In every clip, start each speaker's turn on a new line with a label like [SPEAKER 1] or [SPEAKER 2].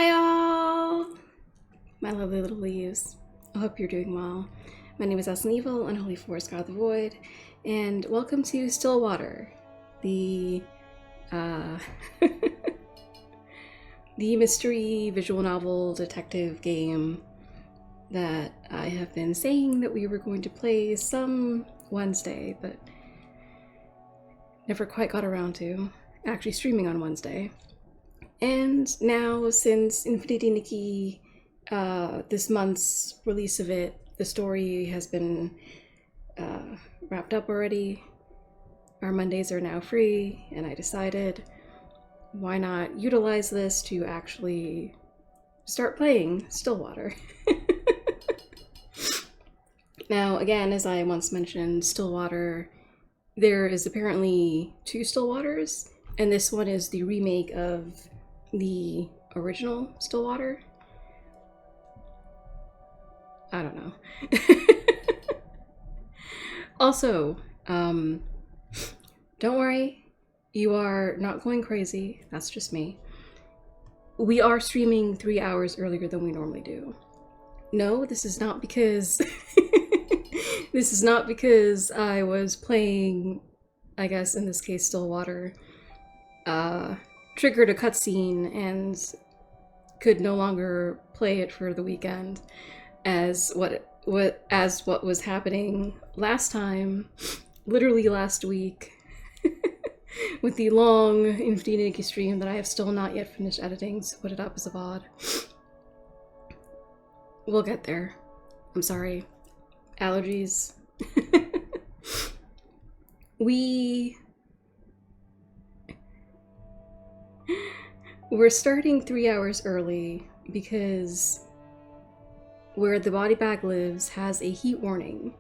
[SPEAKER 1] Hi all! My lovely little leaves. I hope you're doing well. My name is Evil, Unholy Forest God of the Void, and welcome to Stillwater, the the mystery visual novel detective game that I have been saying that we were going to play some Wednesday, but never quite got around to actually streaming on Wednesday. And now, since Infinity Nikki, this month's release of it, the story has been wrapped up already. Our Mondays are now free, and I decided, why not utilize this to actually start playing Stillwater? Now, again, as I once mentioned, Stillwater, there is apparently two Stillwaters, and this one is the remake of the original Stillwater. I don't know. Also, don't worry, you are not going crazy. That's just me. We are streaming 3 hours earlier than we normally do. No, this is not because this is not because I was playing, I guess in this case, Stillwater, triggered a cutscene and could no longer play it for the weekend, as what was happening last time, literally last week, with the long Infinity Nikki stream that I have still not yet finished editing to put it up as a VOD. We'll get there. I'm sorry. Allergies. We're starting 3 hours early because where the body bag lives has a heat warning.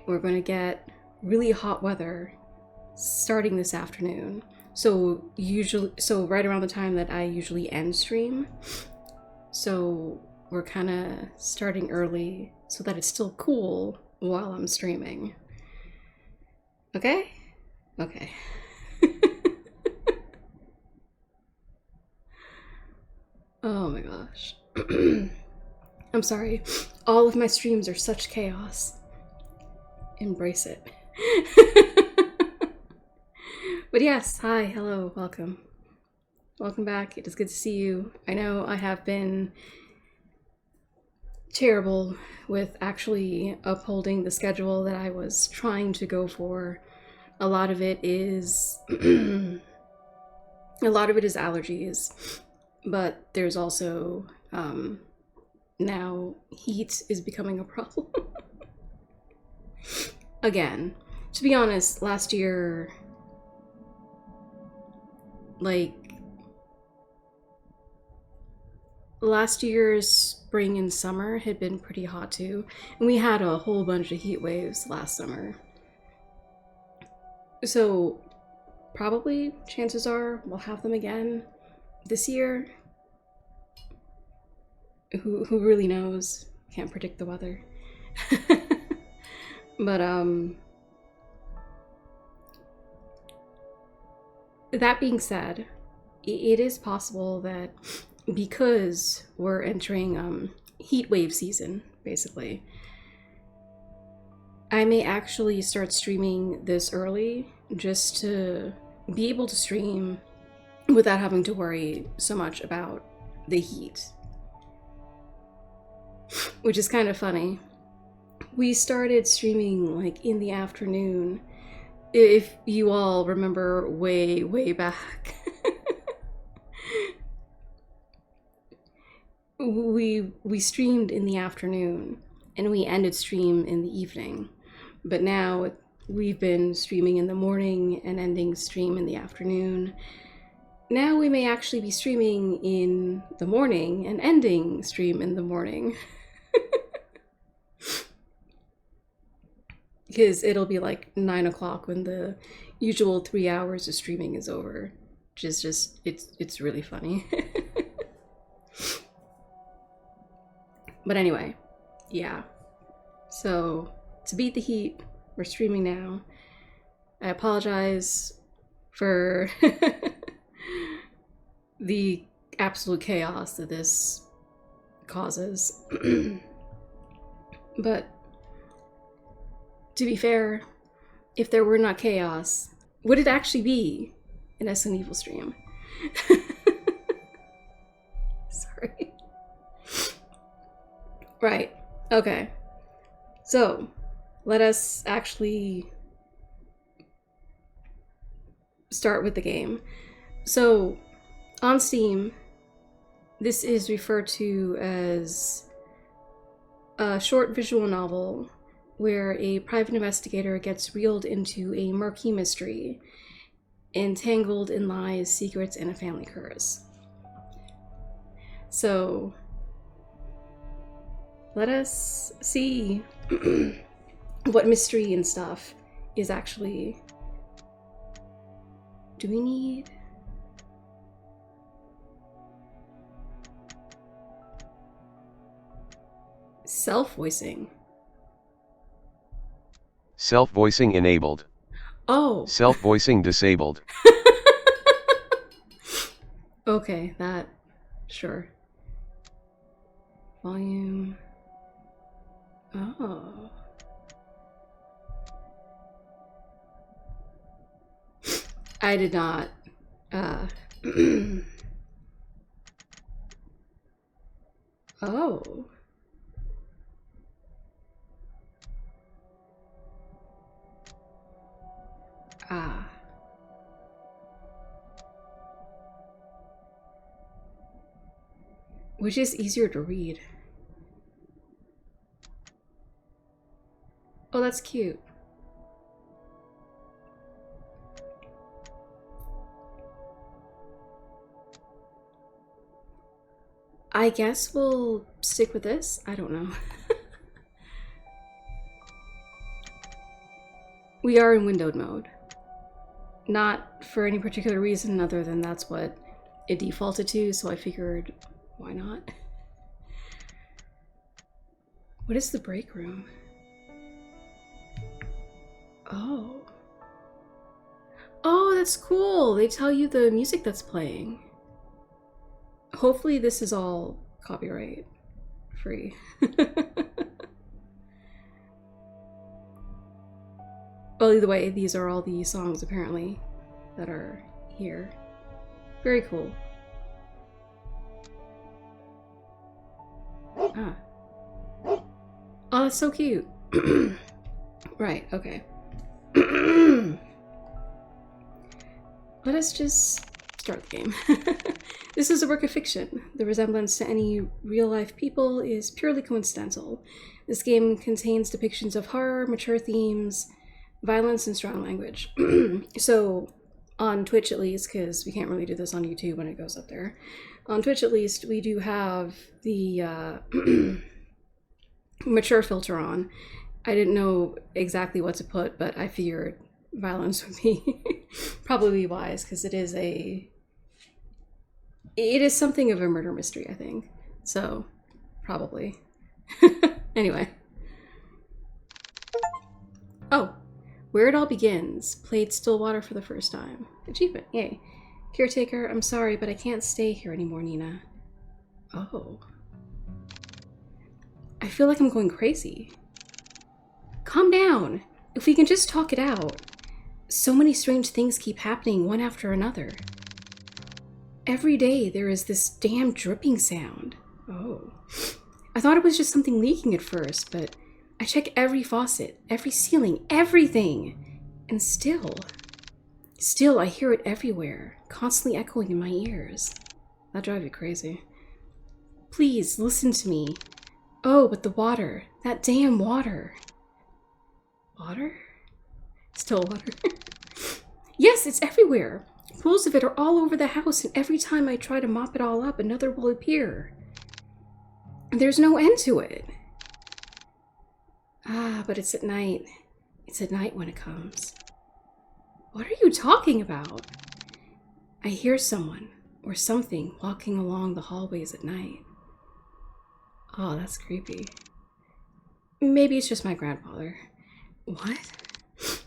[SPEAKER 1] We're going to get really hot weather starting this afternoon. So right around the time that I usually end stream. So we're kind of starting early so that it's still cool while I'm streaming. Okay? Okay. Oh my gosh. I'm sorry. All of my streams are such chaos. Embrace it. But yes, hi, hello, welcome. Welcome back. It is good to see you. I know I have been terrible with actually upholding the schedule that I was trying to go for. A lot of it is allergies, but there's also now heat is becoming a problem. Again, to be honest, last year, last year's spring and summer had been pretty hot too, and we had a whole bunch of heat waves last summer. So probably, chances are, we'll have them again this year. Who really knows? Can't predict the weather. But that being said, it is possible that because we're entering heat wave season, basically, I may actually start streaming this early just to be able to stream without having to worry so much about the heat. Which is kind of funny. We started streaming like in the afternoon, if you all remember way back. we streamed in the afternoon and we ended stream in the evening. But now we've been streaming in the morning and ending stream in the afternoon. Now we may actually be streaming in the morning and ending stream in the morning. Because it'll be like 9 o'clock when the usual 3 hours of streaming is over. Which is just, it's really funny. But anyway, yeah. So, to beat the heat, we're streaming now. I apologize for the absolute chaos that this causes. But to be fair, if there were not chaos, would it actually be an S and Evil stream? Sorry. Right. Okay. So, let us actually start with the game. So, on Steam, this is referred to as a short visual novel where a private investigator gets reeled into a murky mystery, entangled in lies, secrets, and a family curse. So, let us see what mystery and stuff is actually... Do we need... Self-voicing.
[SPEAKER 2] Self-voicing enabled.
[SPEAKER 1] Oh.
[SPEAKER 2] Self-voicing disabled.
[SPEAKER 1] Okay, that... Sure. Volume... Oh. I did not. Oh. Ah. Which is easier to read? Oh, that's cute. I guess we'll stick with this. I don't know. We are in windowed mode. Not for any particular reason other than that's what it defaulted to, so I figured, why not? What is the break room? Oh. Oh, that's cool. They tell you the music that's playing. Hopefully this is all copyright free. Well, either way, these are all the songs apparently that are here. Very cool. Ah. Oh, that's so cute. Right, okay. Let us just start the game. This is a work of fiction. The resemblance to any real-life people is purely coincidental. This game contains depictions of horror, mature themes, violence, and strong language. So, on Twitch at least, because we can't really do this on YouTube when it goes up there, on Twitch at least, we do have the mature filter on. I didn't know exactly what to put, but I figured violence would be probably wise, because it is something of a murder mystery, I think. So, probably. Anyway. Oh, where it all begins. Played Stillwater for the first time. Achievement, yay. Caretaker, I'm sorry, but I can't stay here anymore, Nina. Oh. I feel like I'm going crazy. Calm down. If we can just talk it out. So many strange things keep happening one after another. Every day there is this damn dripping sound. Oh. I thought it was just something leaking at first, but I check every faucet, every ceiling, everything. And still I hear it everywhere, constantly echoing in my ears. That drives you crazy. Please, listen to me. Oh, but the water. That damn water. Water? Still water. Yes, it's everywhere. Pools of it are all over the house, and every time I try to mop it all up, another will appear. There's no end to it. Ah, but it's at night. It's at night when it comes. What are you talking about? I hear someone or something walking along the hallways at night. Oh, that's creepy. Maybe it's just my grandfather. What?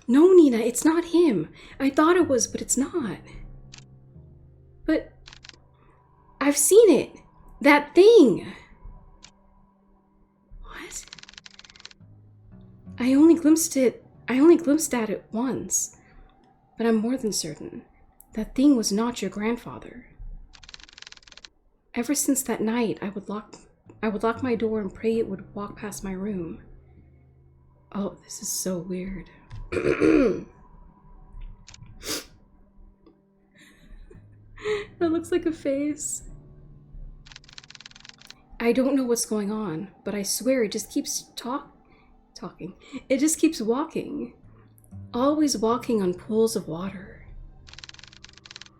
[SPEAKER 1] No, Nina, it's not him. I thought it was, but it's not. But I've seen it! That thing! What? I only glimpsed at it once. But I'm more than certain. That thing was not your grandfather. Ever since that night, I would lock my door and pray it would walk past my room. Oh, this is so weird. That looks like a face. I don't know what's going on, but I swear it just keeps talking. It just keeps walking. Always walking on pools of water.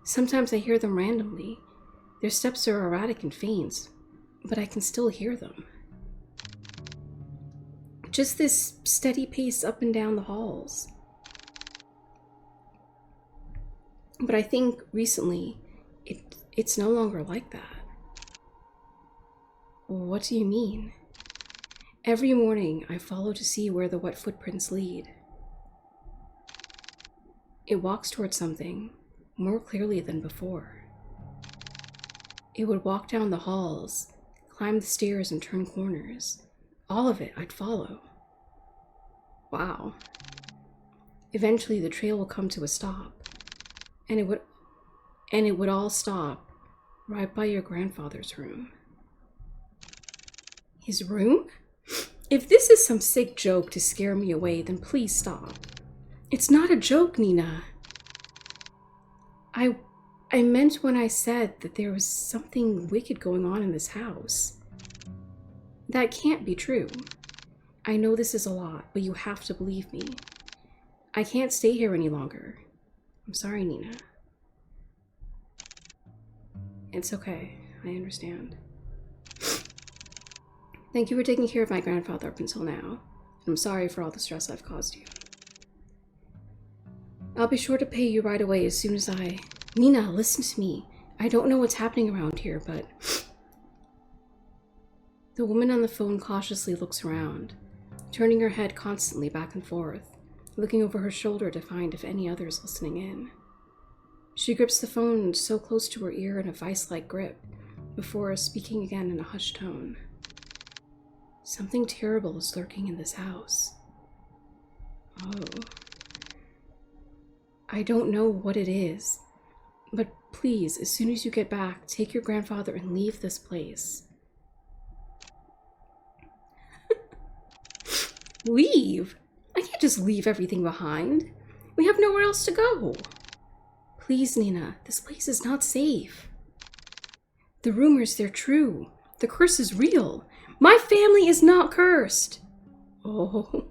[SPEAKER 1] Sometimes I hear them randomly. Their steps are erratic and faint, but I can still hear them. Just this steady pace up and down the halls. But I think recently, it's no longer like that. What do you mean? Every morning, I follow to see where the wet footprints lead. It walks towards something, more clearly than before. It would walk down the halls, climb the stairs and turn corners. All of it I'd follow. Wow. Eventually the trail will come to a stop. And it would all stop right by your grandfather's room. His room? If this is some sick joke to scare me away, then please stop. It's not a joke, Nina. I meant when I said that there was something wicked going on in this house. That can't be true. I know this is a lot, but you have to believe me. I can't stay here any longer. I'm sorry, Nina. It's okay. I understand. Thank you for taking care of my grandfather up until now. I'm sorry for all the stress I've caused you. I'll be sure to pay you right away as soon as I... Nina, listen to me. I don't know what's happening around here, but... The woman on the phone cautiously looks around, turning her head constantly back and forth, looking over her shoulder to find if any others listening in. She grips the phone so close to her ear in a vice-like grip, before speaking again in a hushed tone. Something terrible is lurking in this house. Oh. I don't know what it is, but please, as soon as you get back, take your grandfather and leave this place. Leave? I can't just leave everything behind. We have nowhere else to go. Please, Nina, this place is not safe. The rumors, they're true. The curse is real. My family is not cursed. Oh.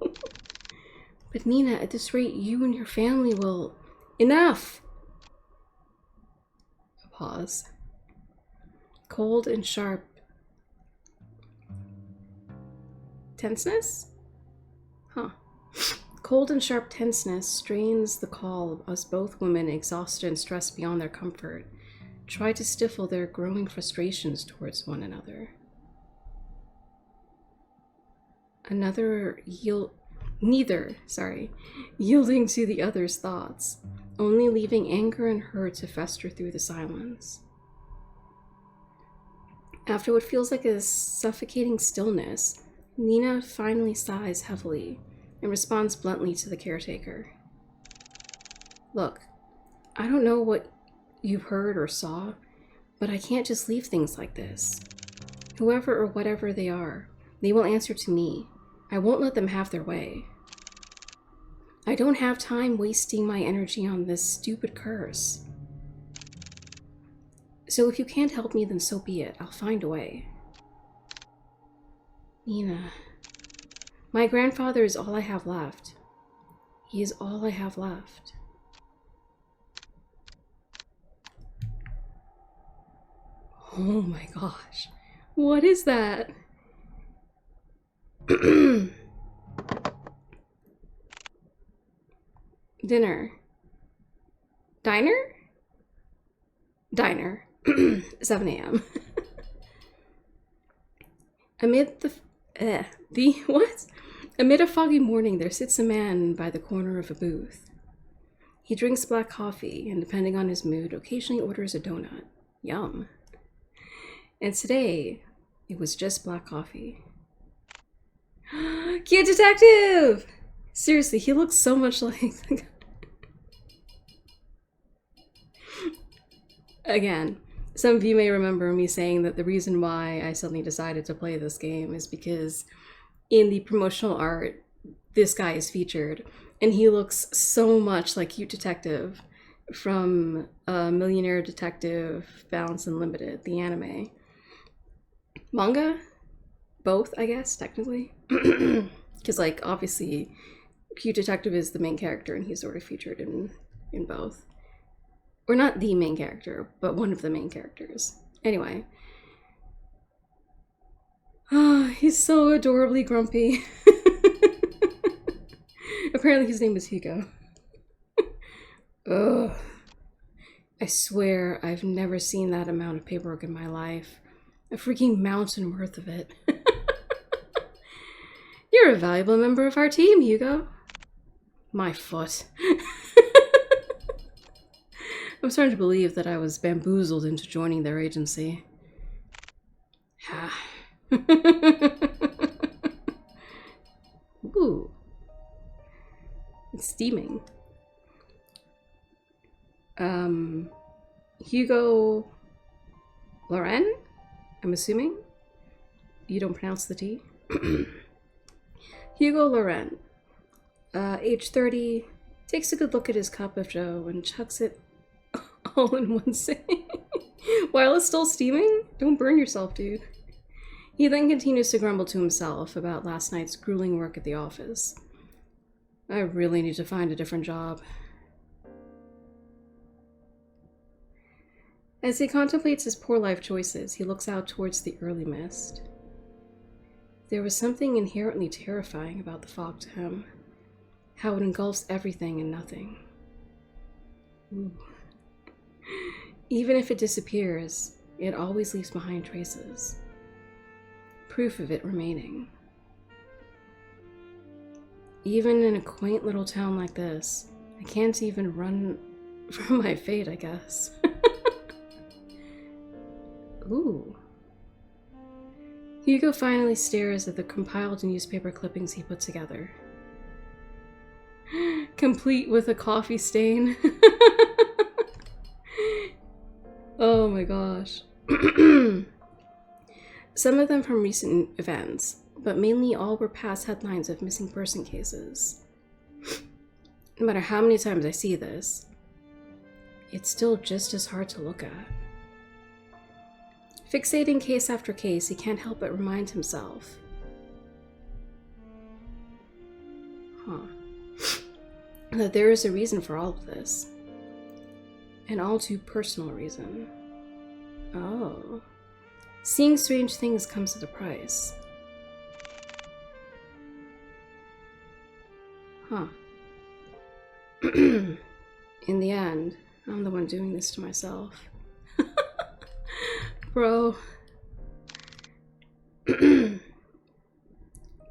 [SPEAKER 1] But Nina, at this rate, you and your family will... Enough! A pause. Cold and sharp. Tenseness? Huh. Cold and sharp tenseness strains the call as both women, exhausted and stressed beyond their comfort, try to stifle their growing frustrations towards one another. Neither yielding to the other's thoughts, only leaving anger and hurt to fester through the silence. After what feels like a suffocating stillness, Nina finally sighs heavily and responds bluntly to the caretaker. Look, I don't know what you've heard or saw, but I can't just leave things like this. Whoever or whatever they are, they will answer to me. I won't let them have their way. I don't have time wasting my energy on this stupid curse. So if you can't help me, then so be it. I'll find a way. Nina, my grandfather is all I have left. He is all I have left. Oh my gosh. What is that? Dinner. Diner? Diner. 7 a.m. Amid Amid a foggy morning, there sits a man by the corner of a booth. He drinks black coffee and, depending on his mood, occasionally orders a donut. Yum. And today, it was just black coffee. Cute detective! Seriously, he looks so much like... Again, some of you may remember me saying that the reason why I suddenly decided to play this game is because in the promotional art, this guy is featured, and he looks so much like Cute Detective from Millionaire Detective Balance Unlimited, the anime. Manga? Both, I guess, technically. Because, like, obviously, Cute Detective is the main character, and he's sort of featured in both. Or not the main character, but one of the main characters. Anyway. Oh, he's so adorably grumpy. Apparently his name is Hugo. Ugh. I swear I've never seen that amount of paperwork in my life. A freaking mountain worth of it. You're a valuable member of our team, Hugo. My foot. I'm starting to believe that I was bamboozled into joining their agency. Ooh. It's steaming. Hugo Loren? I'm assuming? You don't pronounce the T? Hugo Loren. Age 30, takes a good look at his cup of joe and chucks it all in one sitting. While it's still steaming? Don't burn yourself, dude. He then continues to grumble to himself about last night's grueling work at the office. I really need to find a different job. As he contemplates his poor life choices, he looks out towards the early mist. There was something inherently terrifying about the fog to him. How it engulfs everything and nothing. Ooh. Even if it disappears, it always leaves behind traces. Proof of it remaining. Even in a quaint little town like this, I can't even run from my fate, I guess. Ooh. Hugo finally stares at the compiled newspaper clippings he put together. Complete with a coffee stain. Oh my gosh. Some of them from recent events, but mainly all were past headlines of missing person cases. No matter how many times I see this, it's still just as hard to look at. Fixating case after case, he can't help but remind himself. That there is a reason for all of this. An all too personal reason. Oh. Seeing strange things comes at a price. Huh. In the end, I'm the one doing this to myself. Bro.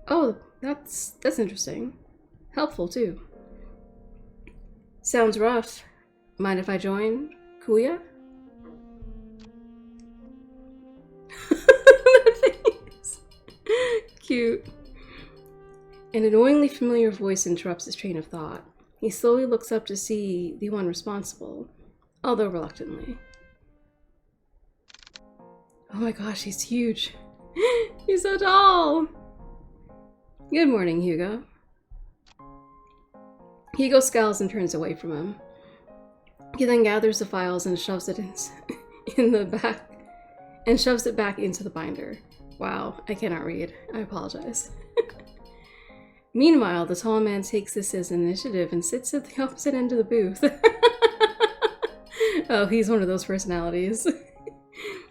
[SPEAKER 1] Oh, that's interesting. Helpful, too. Sounds rough. Mind if I join? Kuya? Cute. An annoyingly familiar voice interrupts his train of thought. He slowly looks up to see the one responsible, although reluctantly. Oh my gosh, he's huge. He's so tall. Good morning, Hugo. Hugo scowls and turns away from him. He then gathers the files and shoves it in the back and shoves it back into the binder. Wow, I cannot read. I apologize. Meanwhile, the tall man takes this as an initiative and sits at the opposite end of the booth. Oh, he's one of those personalities.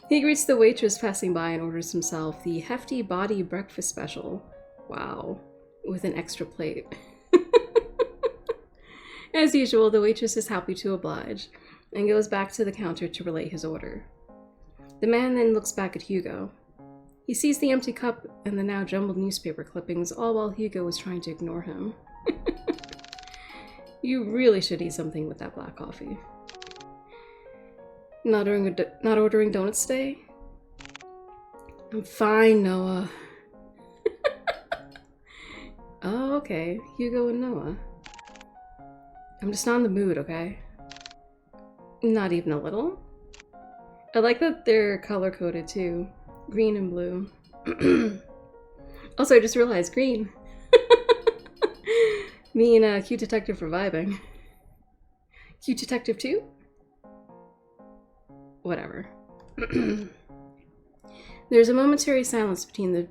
[SPEAKER 1] He greets the waitress passing by and orders himself the hefty body breakfast special. Wow, with an extra plate. As usual, the waitress is happy to oblige and goes back to the counter to relay his order. The man then looks back at Hugo. He sees the empty cup and the now jumbled newspaper clippings, all while Hugo is trying to ignore him. You really should eat something with that black coffee. Not ordering donuts today? I'm fine, Noah. Oh, okay. Hugo and Noah. I'm just not in the mood, okay? Not even a little? I like that they're color-coded, too. Green and blue. Also, I just realized green. Me and Cute Detective are vibing. Cute Detective 2? Whatever. There's a momentary silence between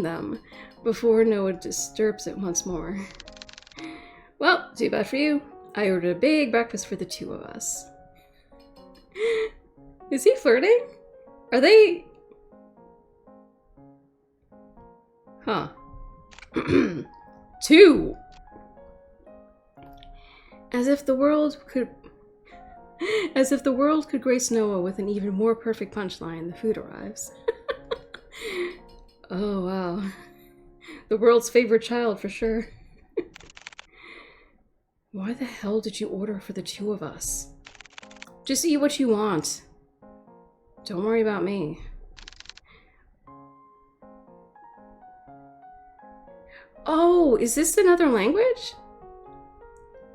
[SPEAKER 1] them before Noah disturbs it once more. Well, too bad for you. I ordered a big breakfast for the two of us. Is he flirting? Are they... Huh. Two! As if the world could grace Noah with an even more perfect punchline, the food arrives. Oh, wow. The world's favorite child, for sure. Why the hell did you order for the two of us? Just eat what you want. Don't worry about me. Oh, is this another language?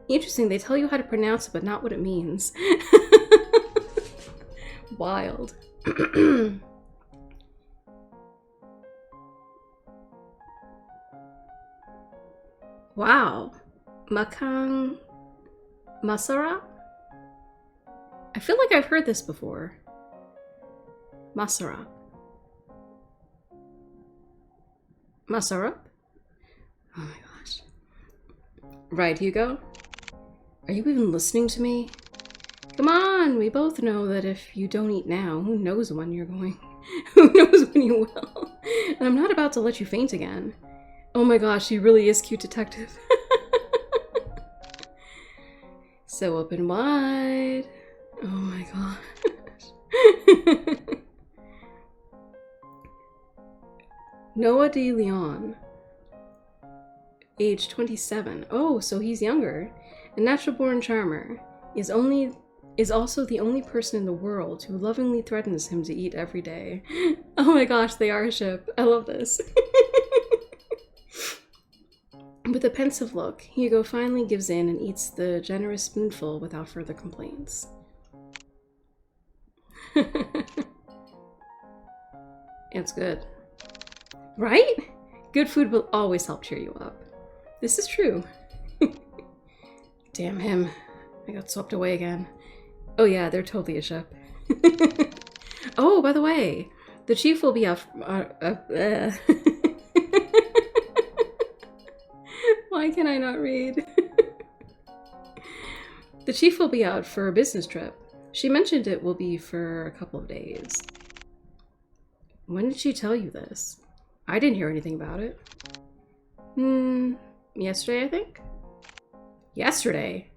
[SPEAKER 1] Interesting, they tell you how to pronounce it, but not what it means. Wild. Wow. Makang... Masara? I feel like I've heard this before. Masara. Masara? Oh my gosh. Right, Hugo? Are you even listening to me? Come on, we both know that if you don't eat now, who knows when you're going. Who knows when you will. And I'm not about to let you faint again. Oh my gosh, he really is Cute Detective. So open wide. Oh my gosh. Noah de Leon. Age 27. Oh, so he's younger. A natural-born charmer. Is also the only person in the world who lovingly threatens him to eat every day. Oh my gosh, they are a ship. I love this. With a pensive look, Hugo finally gives in and eats the generous spoonful without further complaints. It's good. Right? Good food will always help cheer you up. This is true. Damn him. I got swept away again. Oh yeah, they're totally a ship. Oh, by the way, the chief will be out... Why can I not read? The chief will be out for a business trip. She mentioned it will be for a couple of days. When did she tell you this? I didn't hear anything about it. Yesterday, I think? Yesterday?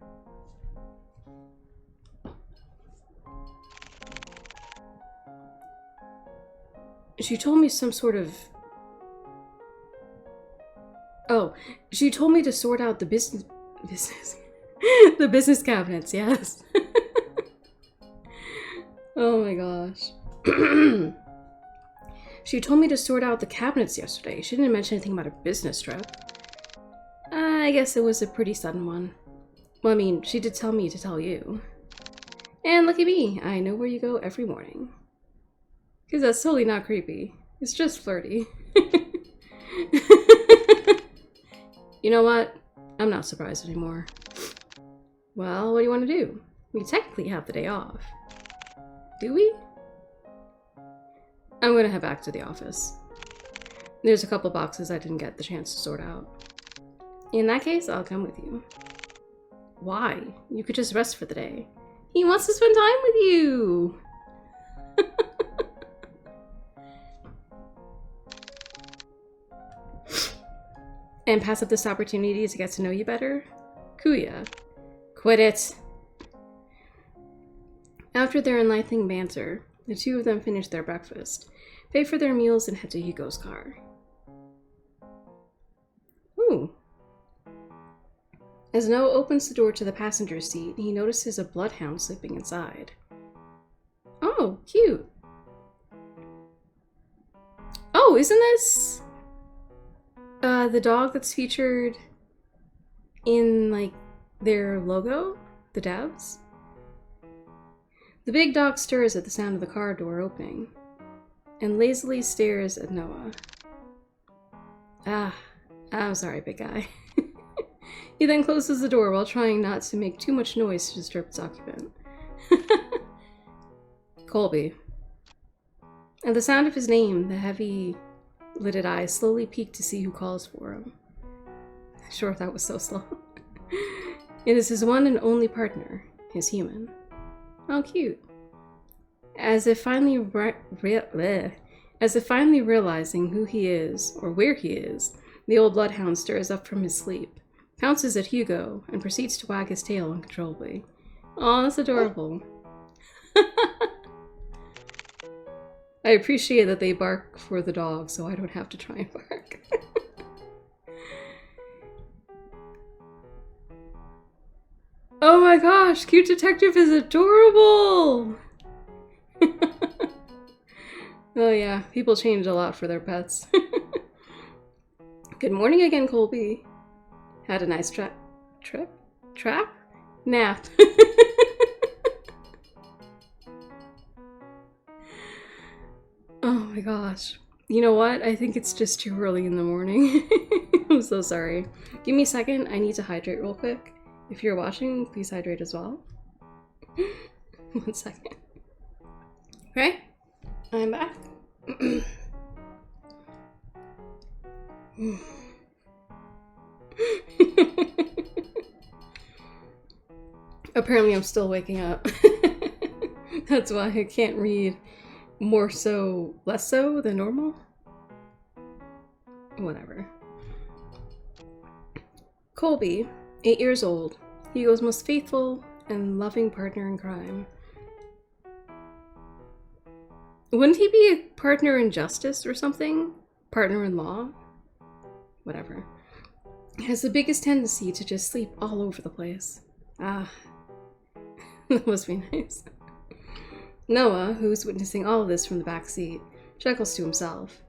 [SPEAKER 1] She told me some sort of... Oh, she told me to sort out the business... the business cabinets, yes. Oh my gosh. She told me to sort out the cabinets yesterday. She didn't mention anything about a business trip. I guess it was a pretty sudden one. Well, I mean, she did tell me to tell you. And look at me, I know where you go every morning. Because that's totally not creepy. It's just flirty. You know what? I'm not surprised anymore. Well, what do you want to do? We technically have the day off. Do we? I'm gonna head back to the office. There's a couple boxes I didn't get the chance to sort out. In that case, I'll come with you. Why? You could just rest for the day. He wants to spend time with you! And pass up this opportunity to get to know you better? Kuya. Quit it! After their enlightening banter, the two of them finish their breakfast, pay for their meals, and head to Hugo's car. Ooh. As Noah opens the door to the passenger seat, he notices a bloodhound sleeping inside. Oh, cute. Oh, isn't this the dog that's featured in, like, their logo? The devs? The big dog stirs at the sound of the car door opening and lazily stares at Noah. Ah, I'm sorry, big guy. He then closes the door while trying not to make too much noise to disturb its occupant. Colby. At the sound of his name, the heavy-lidded eyes slowly peek to see who calls for him. Sure, that was so slow. It is his one and only partner, his human. Oh, cute. As if finally realizing who he is, or where he is, the old bloodhound stirs up from his sleep, pounces at Hugo, and proceeds to wag his tail uncontrollably. Aw, that's adorable. I appreciate that they bark for the dog, so I don't have to try and bark. Oh my gosh, Cute Detective is adorable! Oh yeah, people change a lot for their pets. Good morning again, Colby. Had a nice trap? Nap. Oh my gosh. You know what? I think it's just too early in the morning. I'm so sorry. Give me a second, I need to hydrate real quick. If you're watching, please hydrate as well. 1 second. Okay, I'm back. Apparently I'm still waking up. That's why I can't read less so than normal. Whatever. Colby, 8 years old, Hugo's most faithful and loving partner in crime. Wouldn't he be a partner in justice or something? Partner in law? Whatever. Has the biggest tendency to just sleep all over the place. Ah, that must be nice. Noah, who's witnessing all of this from the back seat, chuckles to himself.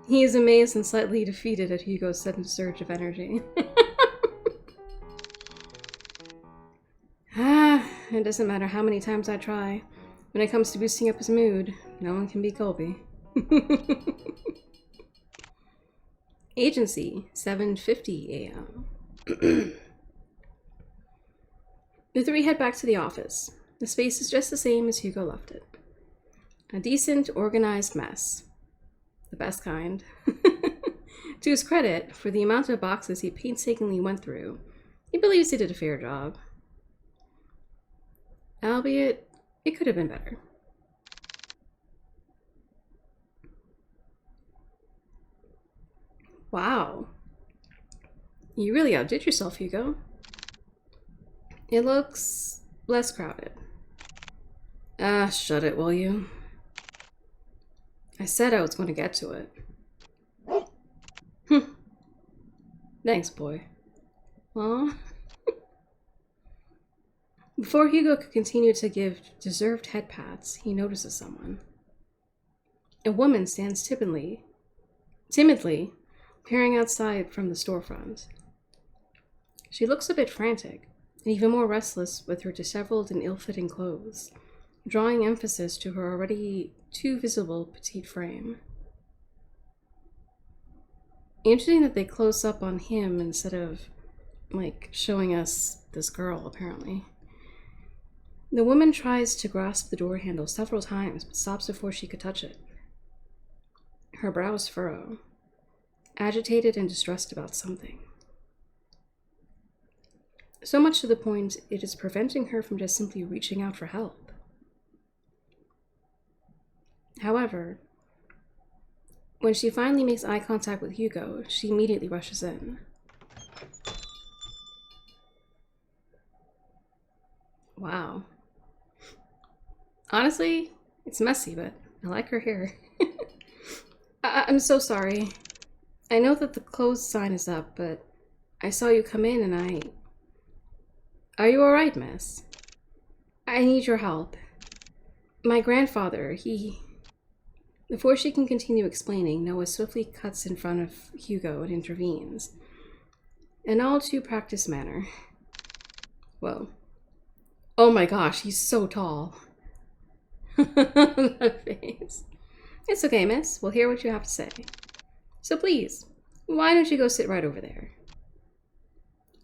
[SPEAKER 1] He is amazed and slightly defeated at Hugo's sudden surge of energy. It doesn't matter how many times I try. When it comes to boosting up his mood, no one can beat Colby. Agency, 7:50 a.m. The three head back to the office. The space is just the same as Hugo left it. A decent, organized mess. The best kind. To his credit, for the amount of boxes he painstakingly went through, he believes he did a fair job. Albeit, it could have been better. Wow. You really outdid yourself, Hugo. It looks less crowded. Ah, shut it, will you? I said I was going to get to it. Thanks, boy. Aw. Before Hugo could continue to give deserved head pats, he notices someone. A woman stands timidly peering outside from the storefront. She looks a bit frantic, and even more restless with her disheveled and ill-fitting clothes, drawing emphasis to her already too visible petite frame. Interesting that they close up on him instead of, like, showing us this girl, apparently. The woman tries to grasp the door handle several times, but stops before she could touch it. Her brows furrow, agitated and distressed about something. So much to the point it is preventing her from just simply reaching out for help. However, when she finally makes eye contact with Hugo, she immediately rushes in. Wow. Honestly, it's messy, but I like her hair. I'm so sorry. I know that the closed sign is up, but I saw you come in and Are you alright, miss? I need your help. My grandfather, Before she can continue explaining, Noah swiftly cuts in front of Hugo and intervenes. In all too practiced manner. Whoa. Oh my gosh, he's so tall. That face. It's okay, miss. We'll hear what you have to say. So please, why don't you go sit right over there?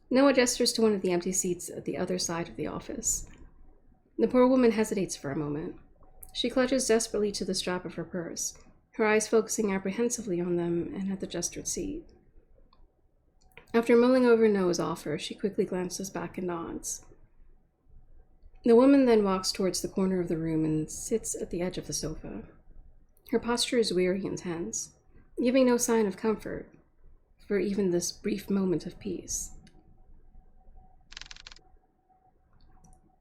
[SPEAKER 1] Noah gestures to one of the empty seats at the other side of the office. The poor woman hesitates for a moment. She clutches desperately to the strap of her purse, her eyes focusing apprehensively on them and at the gestured seat. After mulling over Noah's offer, she quickly glances back and nods. The woman then walks towards the corner of the room and sits at the edge of the sofa. Her posture is weary and tense, giving no sign of comfort for even this brief moment of peace.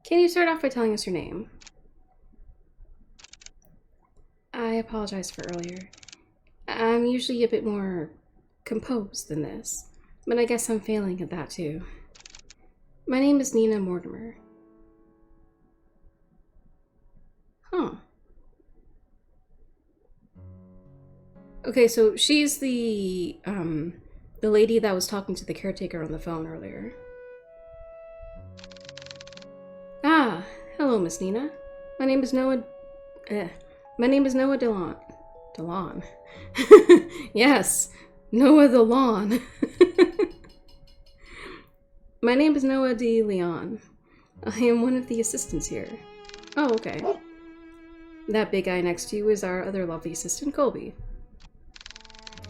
[SPEAKER 1] Can you start off by telling us your name? I apologize for earlier. I'm usually a bit more composed than this, but I guess I'm failing at that too. My name is Nina Mortimer. Huh. Okay, so she's the lady that was talking to the caretaker on the phone earlier. Ah, hello, Miss Nina. My name is Noah DeLon. DeLon. Yes, Noah DeLon. My name is Noah de Leon. I am one of the assistants here. Oh, okay. That big guy next to you is our other lovely assistant, Colby.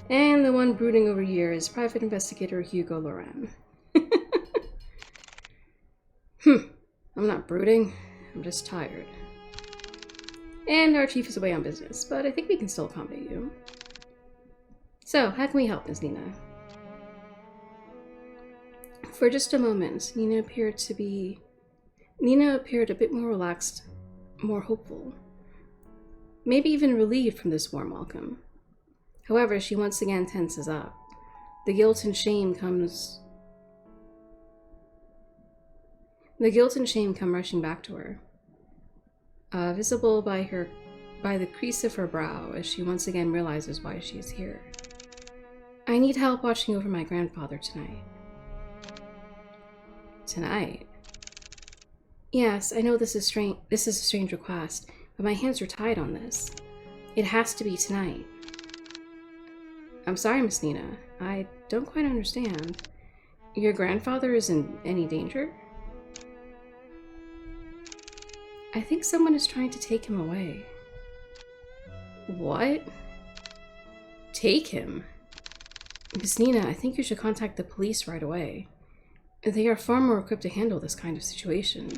[SPEAKER 1] And the one brooding over here is Private Investigator Hugo Loran. I'm not brooding, I'm just tired. And our chief is away on business, but I think we can still accommodate you. So, how can we help, Ms. Nina? For just a moment, Nina appeared a bit more relaxed, more hopeful. Maybe even relieved from this warm welcome. However, she once again tenses up. The guilt and shame come rushing back to her. Visible by the crease of her brow as she once again realizes why she is here. I need help watching over my grandfather tonight. Tonight? Yes, I know this is a strange request, but my hands are tied on this. It has to be tonight. I'm sorry, Miss Nina. I don't quite understand. Your grandfather is in any danger? I think someone is trying to take him away. What? Take him? Miss Nina, I think you should contact the police right away. They are far more equipped to handle this kind of situation.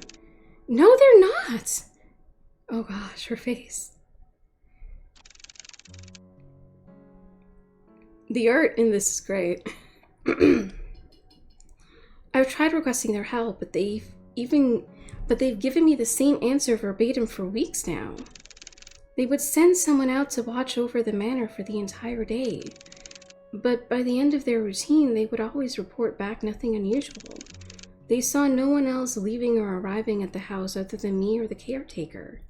[SPEAKER 1] No, they're not! Oh gosh, her face. The art in this is great. I've tried requesting their help, but they've given me the same answer verbatim for weeks now. They would send someone out to watch over the manor for the entire day. But by the end of their routine, they would always report back nothing unusual. They saw no one else leaving or arriving at the house other than me or the caretaker.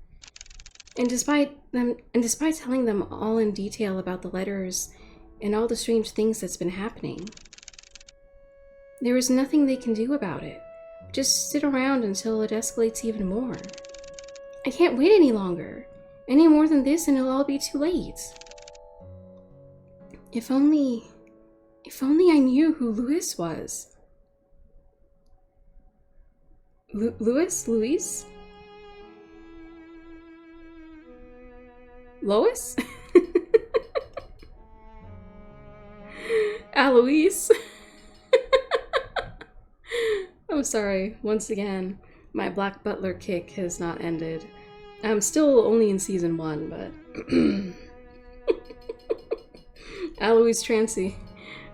[SPEAKER 1] And despite telling them all in detail about the letters and all the strange things that's been happening, there is nothing they can do about it. Just sit around until it escalates even more. I can't wait any longer. Any more than this and it'll all be too late. If only I knew who Louis was. Louis? Lois? Alois? I'm sorry, once again, my Black Butler kick has not ended. I'm still only in season 1, but... Alois Trancy.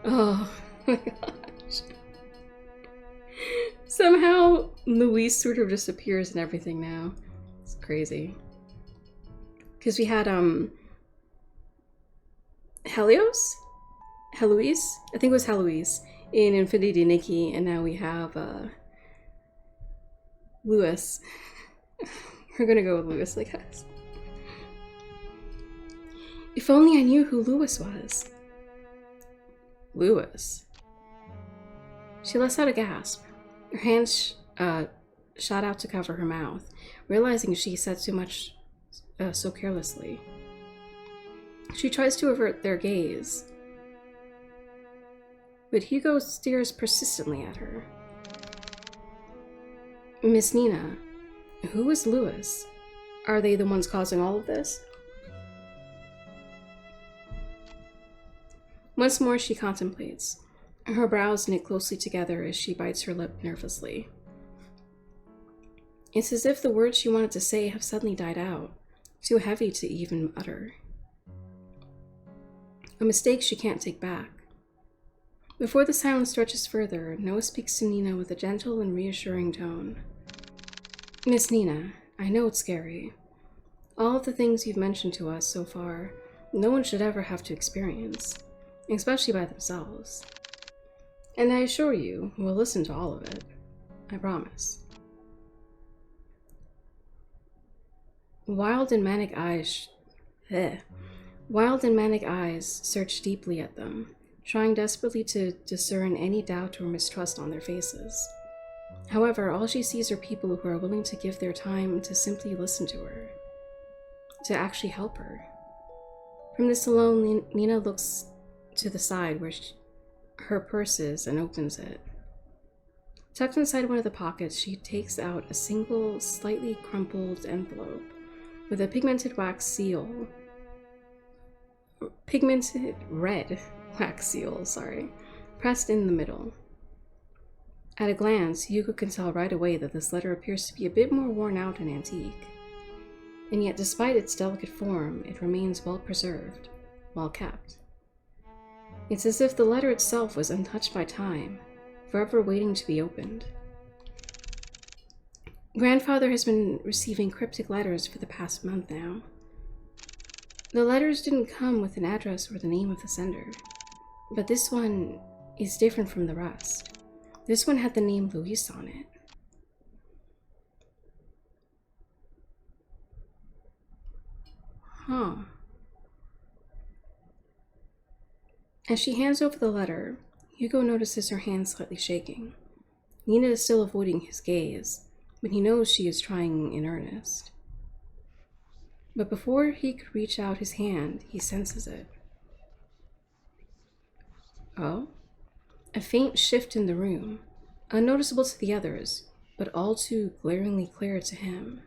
[SPEAKER 1] Oh my gosh. Somehow, Louise sort of just appears in everything now. It's crazy. Because we had, Helios? Heloise? I think it was Heloise in Infinity Nikki, and now we have, Louis. We're gonna go with Louis, I guess. If only I knew who Lewis was. Lewis? She lets out a gasp. Her hands shot out to cover her mouth, realizing she said too much so carelessly. She tries to avert their gaze, but Hugo stares persistently at her. Miss Nina, who is Lewis? Are they the ones causing all of this? Once more she contemplates, her brows knit closely together as she bites her lip nervously. It's as if the words she wanted to say have suddenly died out, too heavy to even utter. A mistake she can't take back. Before the silence stretches further, Noah speaks to Nina with a gentle and reassuring tone. Miss Nina, I know it's scary. All of the things you've mentioned to us so far, no one should ever have to experience, especially by themselves. And I assure you, we'll listen to all of it. I promise. Wild and manic eyes search deeply at them, trying desperately to discern any doubt or mistrust on their faces. However, all she sees are people who are willing to give their time to simply listen to her, to actually help her. From this alone, Nina looks to the side where her purse is and opens it. Tucked inside one of the pockets, she takes out a single, slightly crumpled envelope with a pigmented red wax seal, pressed in the middle. At a glance, Hugo can tell right away that this letter appears to be a bit more worn out and antique. And yet, despite its delicate form, it remains well preserved, well kept. It's as if the letter itself was untouched by time, forever waiting to be opened. Grandfather has been receiving cryptic letters for the past month now. The letters didn't come with an address or the name of the sender, but this one is different from the rest. This one had the name Luis on it. Huh. As she hands over the letter, Hugo notices her hand slightly shaking. Nina is still avoiding his gaze, but he knows she is trying in earnest. But before he could reach out his hand, he senses it. Oh? A faint shift in the room, unnoticeable to the others, but all too glaringly clear to him.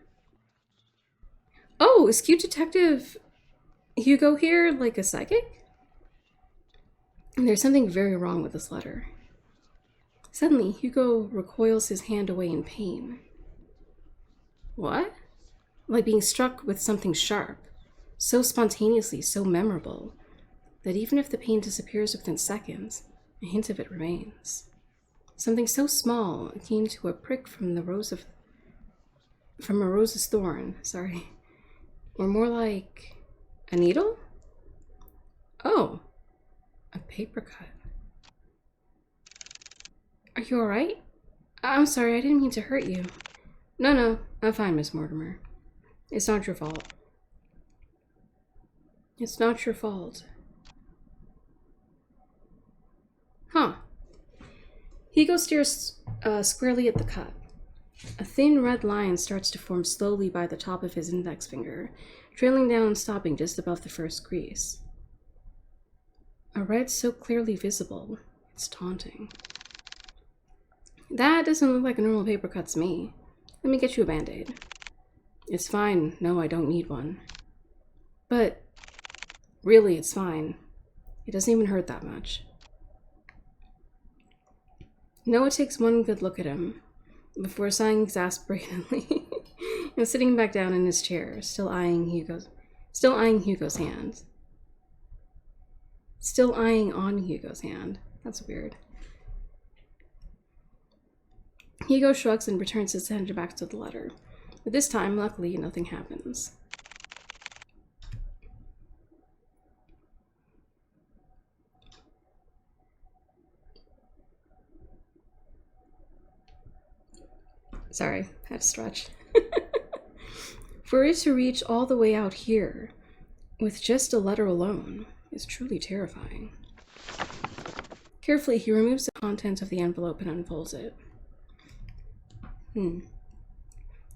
[SPEAKER 1] Oh, is cute Detective Hugo here like a psychic? And there's something very wrong with this letter. Suddenly, Hugo recoils his hand away in pain. What? Like being struck with something sharp, so spontaneously, so memorable, that even if the pain disappears within seconds, a hint of it remains. Something so small, akin to a prick from a rose's thorn, or more like a needle? Oh, a paper cut. Are you alright? I'm sorry, I didn't mean to hurt you. No, I'm fine, Miss Mortimer. It's not your fault. It's not your fault. Huh. Hugo stares squarely at the cut. A thin red line starts to form slowly by the top of his index finger, trailing down and stopping just above the first crease. A red so clearly visible, it's taunting. That doesn't look like a normal paper cut to me. Let me get you a band-aid. It's fine. No, I don't need one. But really, it's fine. It doesn't even hurt that much. Noah takes one good look at him before sighing exasperatedly and sitting back down in his chair, still eyeing Hugo's hand. Still eyeing on Hugo's hand. That's weird. Hugo shrugs and returns his attention back to the letter. But this time, luckily, nothing happens. Sorry, had to stretch. For it to reach all the way out here, with just a letter alone is truly terrifying. Carefully, he removes the contents of the envelope and unfolds it.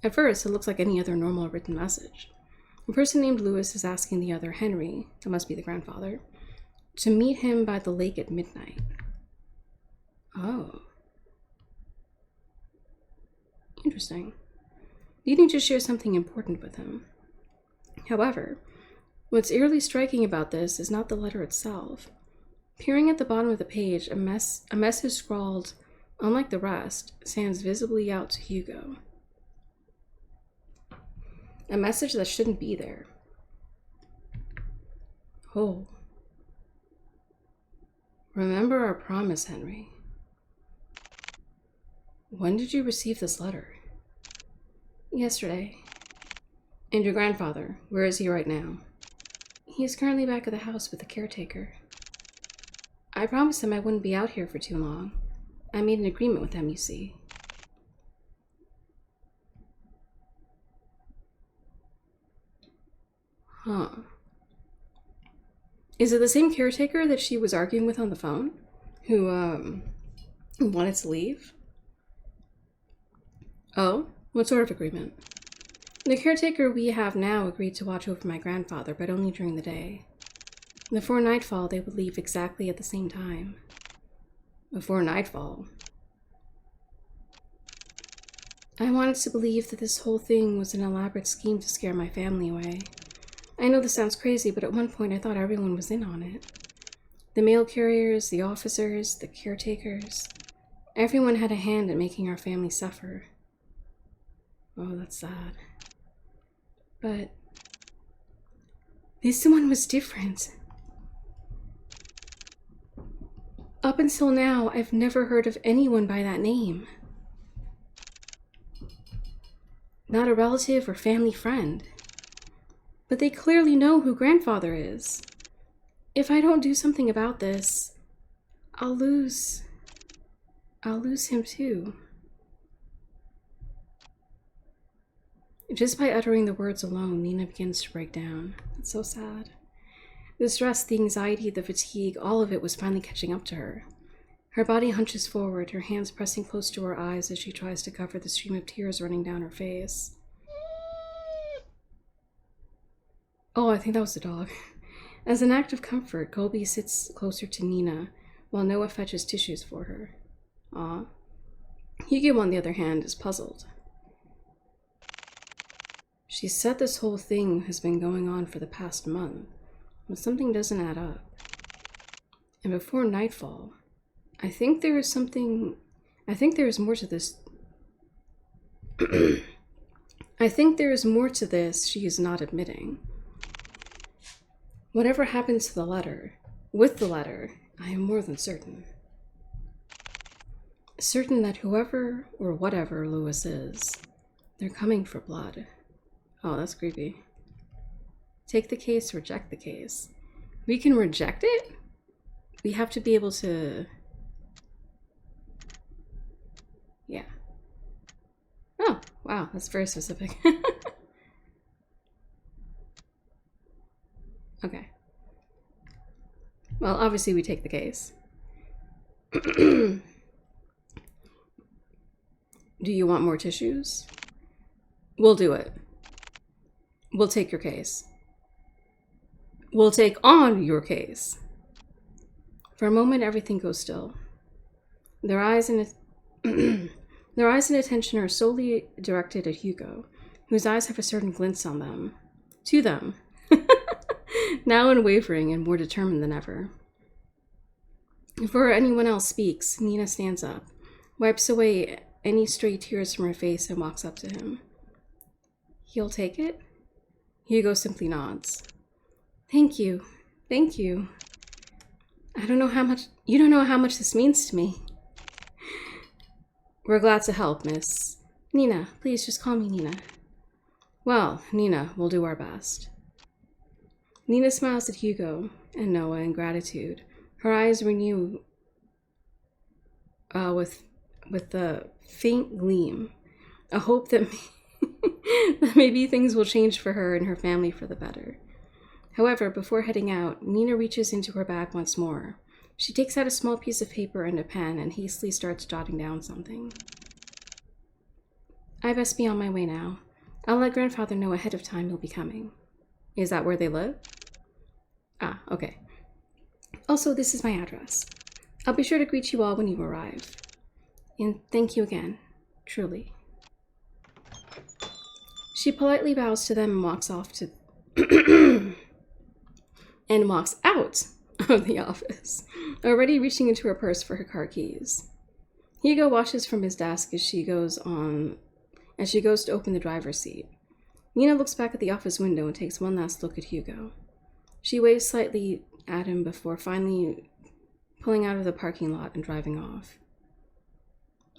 [SPEAKER 1] At first, it looks like any other normal written message. A person named Lewis is asking the other, Henry, that must be the grandfather, to meet him by the lake at midnight. Oh. Interesting. Needing to share something important with him. However, what's eerily striking about this is not the letter itself. Peering at the bottom of the page, a message scrawled, unlike the rest, stands visibly out to Hugo. A message that shouldn't be there. Oh. Remember our promise, Henry. When did you receive this letter? Yesterday. And your grandfather, where is he right now? He is currently back at the house with the caretaker. I promised him I wouldn't be out here for too long. I made an agreement with him, you see. Huh. Is it the same caretaker that she was arguing with on the phone? Who wanted to leave? Oh? What sort of agreement? The caretaker we have now agreed to watch over my grandfather, but only during the day. Before nightfall, they would leave exactly at the same time. Before nightfall? I wanted to believe that this whole thing was an elaborate scheme to scare my family away. I know this sounds crazy, but at one point I thought everyone was in on it. The mail carriers, the officers, the caretakers. Everyone had a hand in making our family suffer. Oh, that's sad. But this one was different. Up until now, I've never heard of anyone by that name. Not a relative or family friend. But they clearly know who grandfather is. If I don't do something about this, I'll lose him too. Just by uttering the words alone, Nina begins to break down. It's so sad. The stress, the anxiety, the fatigue, all of it was finally catching up to her. Her body hunches forward, her hands pressing close to her eyes as she tries to cover the stream of tears running down her face. Oh, I think that was the dog. As an act of comfort, Colby sits closer to Nina, while Noah fetches tissues for her. Aw. Hugo, on the other hand, is puzzled. She said this whole thing has been going on for the past month, but something doesn't add up. And before nightfall, I think there is more to this. I think there is more to this she is not admitting. Whatever happens to the letter, with the letter, I am more than certain. Certain that whoever or whatever Lewis is, they're coming for blood. Oh, that's creepy. Take the case, reject the case. We can reject it? We have to be able to... Yeah. Oh, wow, that's very specific. Okay. Well, obviously we take the case. Do you want more tissues? We'll do it. We'll take your case. We'll take on your case. For a moment, everything goes still. Their eyes and attention are solely directed at Hugo, whose eyes have a certain glint on them. To them. Now unwavering and more determined than ever. Before anyone else speaks, Nina stands up, wipes away any stray tears from her face, and walks up to him. He'll take it? Hugo simply nods. Thank you. Thank you. You don't know how much this means to me. We're glad to help, Miss. Nina, please just call me Nina. Well, Nina, we'll do our best. Nina smiles at Hugo and Noah in gratitude. Her eyes renew with the faint gleam, a hope that, that maybe things will change for her and her family for the better. However, before heading out, Nina reaches into her bag once more. She takes out a small piece of paper and a pen and hastily starts jotting down something. I best be on my way now. I'll let Grandfather know ahead of time you'll be coming. Is that where they live? Ah, okay. Also, this is my address. I'll be sure to greet you all when you arrive. And thank you again, truly. She politely bows to them and walks off to and walks out of the office, already reaching into her purse for her car keys. Hugo washes from his desk as she goes to open the driver's seat. Nina looks back at the office window and takes one last look at Hugo. She waves slightly at him before finally pulling out of the parking lot and driving off.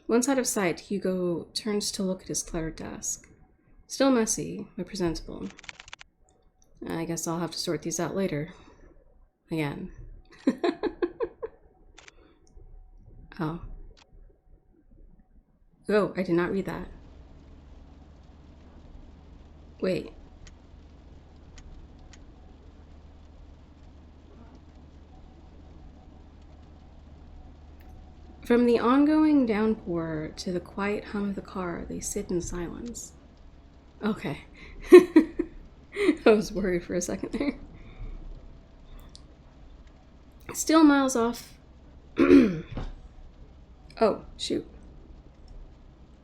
[SPEAKER 1] Once out of sight, Hugo turns to look at his cluttered desk. Still messy, but presentable. I guess I'll have to sort these out later. Again. Oh. Oh, I did not read that. Wait. From the ongoing downpour to the quiet hum of the car, they sit in silence. Okay. I was worried for a second there. Still miles off. Oh, shoot.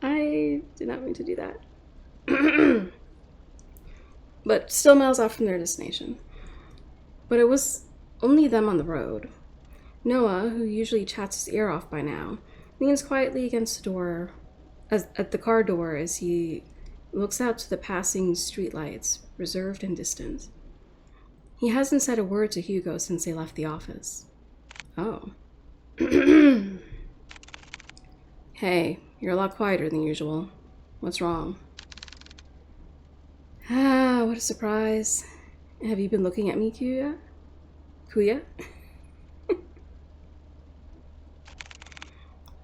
[SPEAKER 1] I did not mean to do that. But still miles off from their destination. But it was only them on the road. Noah, who usually chats his ear off by now, leans quietly against the door, at the car door as he looks out to the passing streetlights, reserved and distant. He hasn't said a word to Hugo since they left the office. Oh. Hey, you're a lot quieter than usual. What's wrong? Ah, what a surprise. Have you been looking at me, Kuya? Kuya?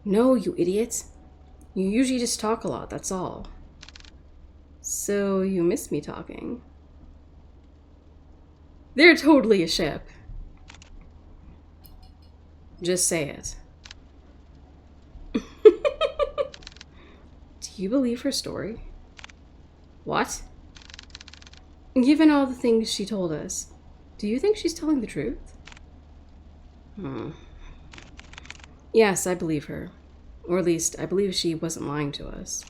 [SPEAKER 1] No, you idiot. You usually just talk a lot, that's all. So you miss me talking. They're totally a ship. Just say it. Do you believe her story? What? Given all the things she told us, do you think she's telling the truth? Yes, I believe her. Or at least, I believe she wasn't lying to us.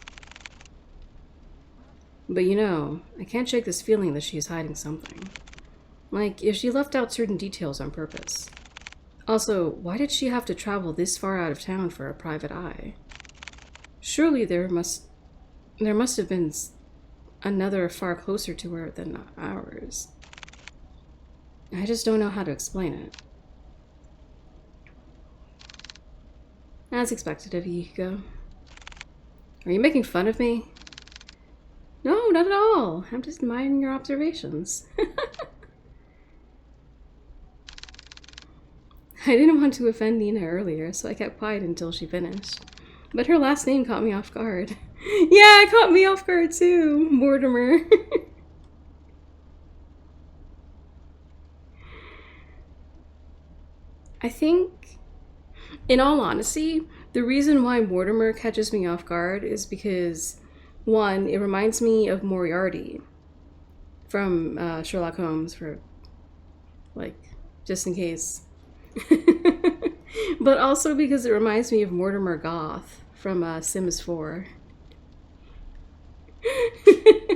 [SPEAKER 1] But you know, I can't shake this feeling that she's hiding something. Like, if she left out certain details on purpose. Also, why did she have to travel this far out of town for a private eye? Surely there must have been another far closer to her than ours. I just don't know how to explain it. As expected of you, Hugo. Are you making fun of me? No, not at all. I'm just admiring your observations. I didn't want to offend Nina earlier, so I kept quiet until she finished. But her last name caught me off guard. Yeah, it caught me off guard too, Mortimer. I think, in all honesty, the reason why Mortimer catches me off guard is because, one, it reminds me of Moriarty from Sherlock Holmes, for, like, just in case. But also because it reminds me of Mortimer Goth from Sims 4.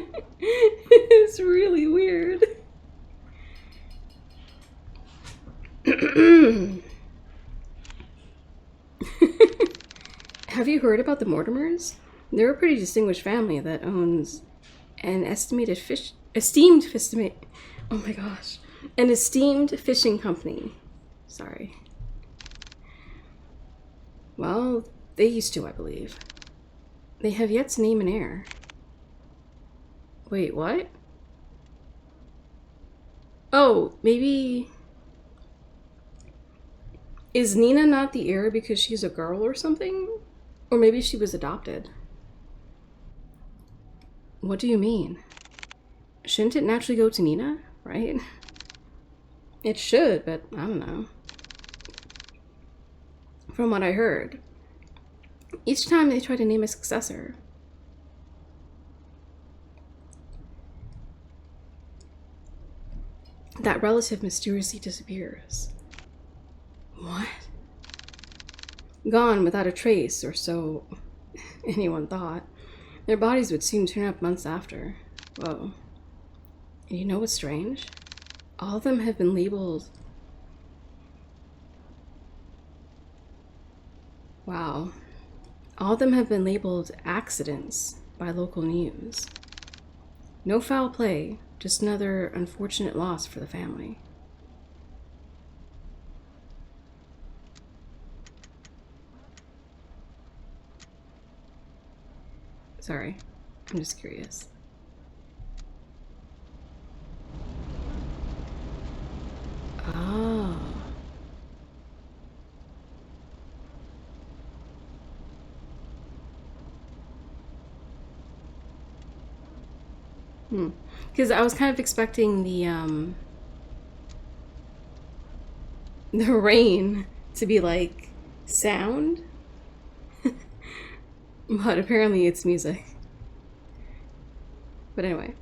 [SPEAKER 1] It's really weird. Have you heard about the Mortimers? They're a pretty distinguished family that owns an esteemed fishing company. Sorry. Well, they used to, I believe. They have yet to name an heir. Wait, what? Oh, maybe... Is Nina not the heir because she's a girl or something? Or maybe she was adopted. What do you mean? Shouldn't it naturally go to Nina, right? It should, but I don't know. From what I heard, each time they try to name a successor, that relative mysteriously disappears. What? Gone without a trace, or so anyone thought. Their bodies would soon turn up months after. Whoa. And you know what's strange? All of them have been labeled... Wow. All of them have been labeled accidents by local news. No foul play, just another unfortunate loss for the family. Sorry, I'm just curious. Oh. Because I was kind of expecting the rain to be like sound, but apparently it's music. But anyway,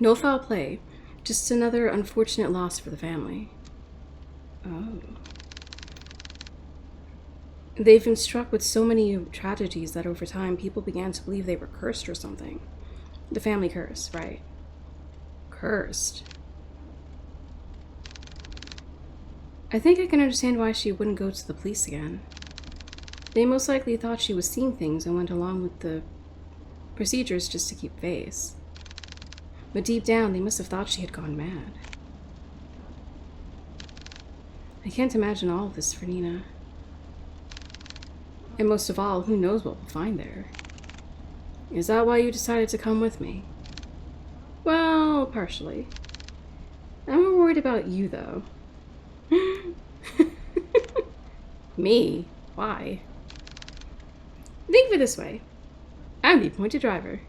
[SPEAKER 1] no foul play, just another unfortunate loss for the family. Oh. They've been struck with so many tragedies that over time people began to believe they were cursed or something. The family curse, right? Cursed. I think I can understand why she wouldn't go to the police again. They most likely thought she was seeing things and went along with the procedures just to keep face. But deep down, they must have thought she had gone mad. I can't imagine all of this for Nina. And most of all, who knows what we'll find there? Is that why you decided to come with me? Well, partially. I'm more worried about you, though. Me? Why? Think of it this way. I'm the appointed driver.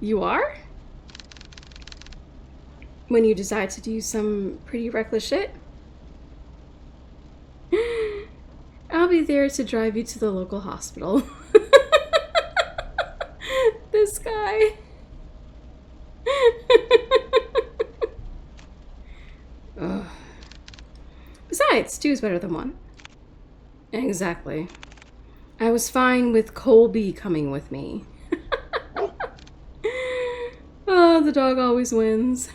[SPEAKER 1] You are? When you decide to do some pretty reckless shit? I'll be there to drive you to the local hospital. This guy. Ugh. Besides, two is better than one. Exactly. I was fine with Colby coming with me. Oh, the dog always wins.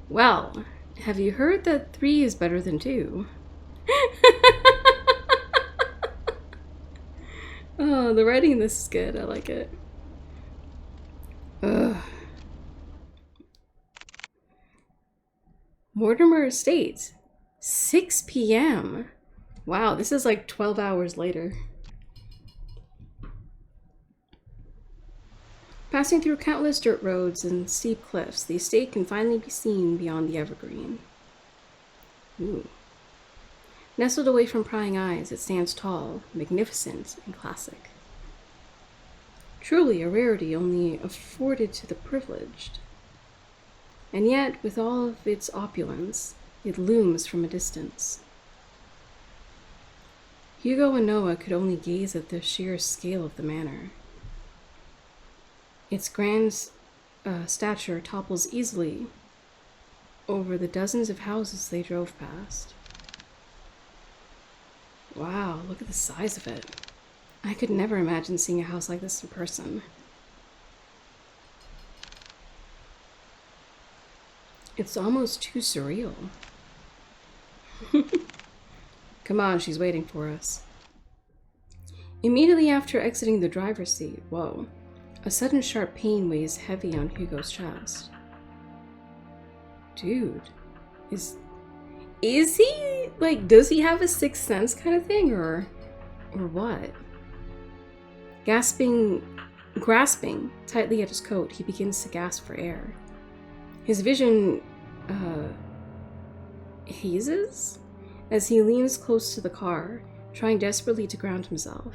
[SPEAKER 1] Well, have you heard that 3 is better than 2? Oh, the writing in this is good. I like it. Ugh. Mortimer Estates. 6 p.m. Wow, this is like 12 hours later. Passing through countless dirt roads and steep cliffs, the estate can finally be seen beyond the evergreen. Ooh. Nestled away from prying eyes, it stands tall, magnificent, and classic. Truly a rarity only afforded to the privileged. And yet, with all of its opulence, it looms from a distance. Hugo and Noah could only gaze at the sheer scale of the manor. Its grand stature topples easily over the dozens of houses they drove past. Wow, look at the size of it. I could never imagine seeing a house like this in person. It's almost too surreal. Come on, she's waiting for us. Immediately after exiting the driver's seat, whoa, a sudden sharp pain weighs heavy on Hugo's chest. Dude, is he, like, does he have a sixth sense kind of thing, or what? Grasping tightly at his coat, he begins to gasp for air. His vision, hazes as he leans close to the car, trying desperately to ground himself.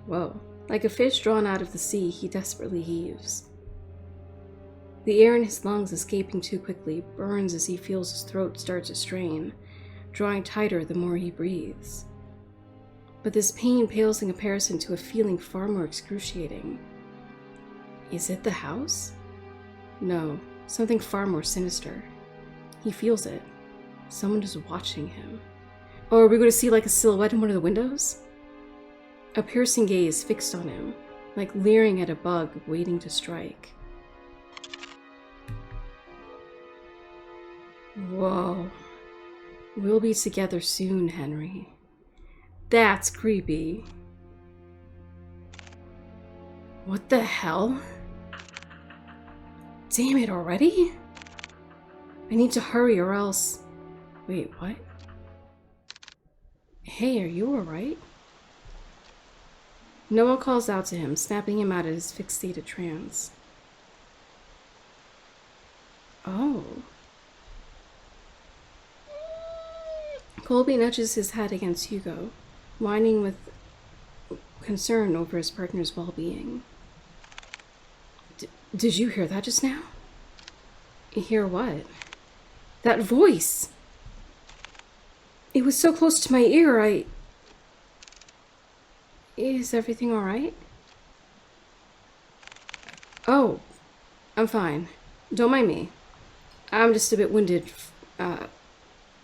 [SPEAKER 1] Whoa. Like a fish drawn out of the sea, he desperately heaves. The air in his lungs, escaping too quickly, burns as he feels his throat start to strain, drawing tighter the more he breathes. But this pain pales in comparison to a feeling far more excruciating. Is it the house? No, something far more sinister. He feels it. Someone is watching him. Or are we going to see like a silhouette in one of the windows? A piercing gaze fixed on him, like leering at a bug waiting to strike. Whoa. We'll be together soon, Henry. That's creepy. What the hell? Damn it already? I need to hurry or else... Wait, what? Hey, are you alright? No one calls out to him, snapping him out of his fixated trance. Oh. Colby nudges his head against Hugo, whining with concern over his partner's well-being. Did you hear that just now? Hear what? That voice! It was so close to my ear, Is everything alright? Oh, I'm fine. Don't mind me. I'm just a bit winded,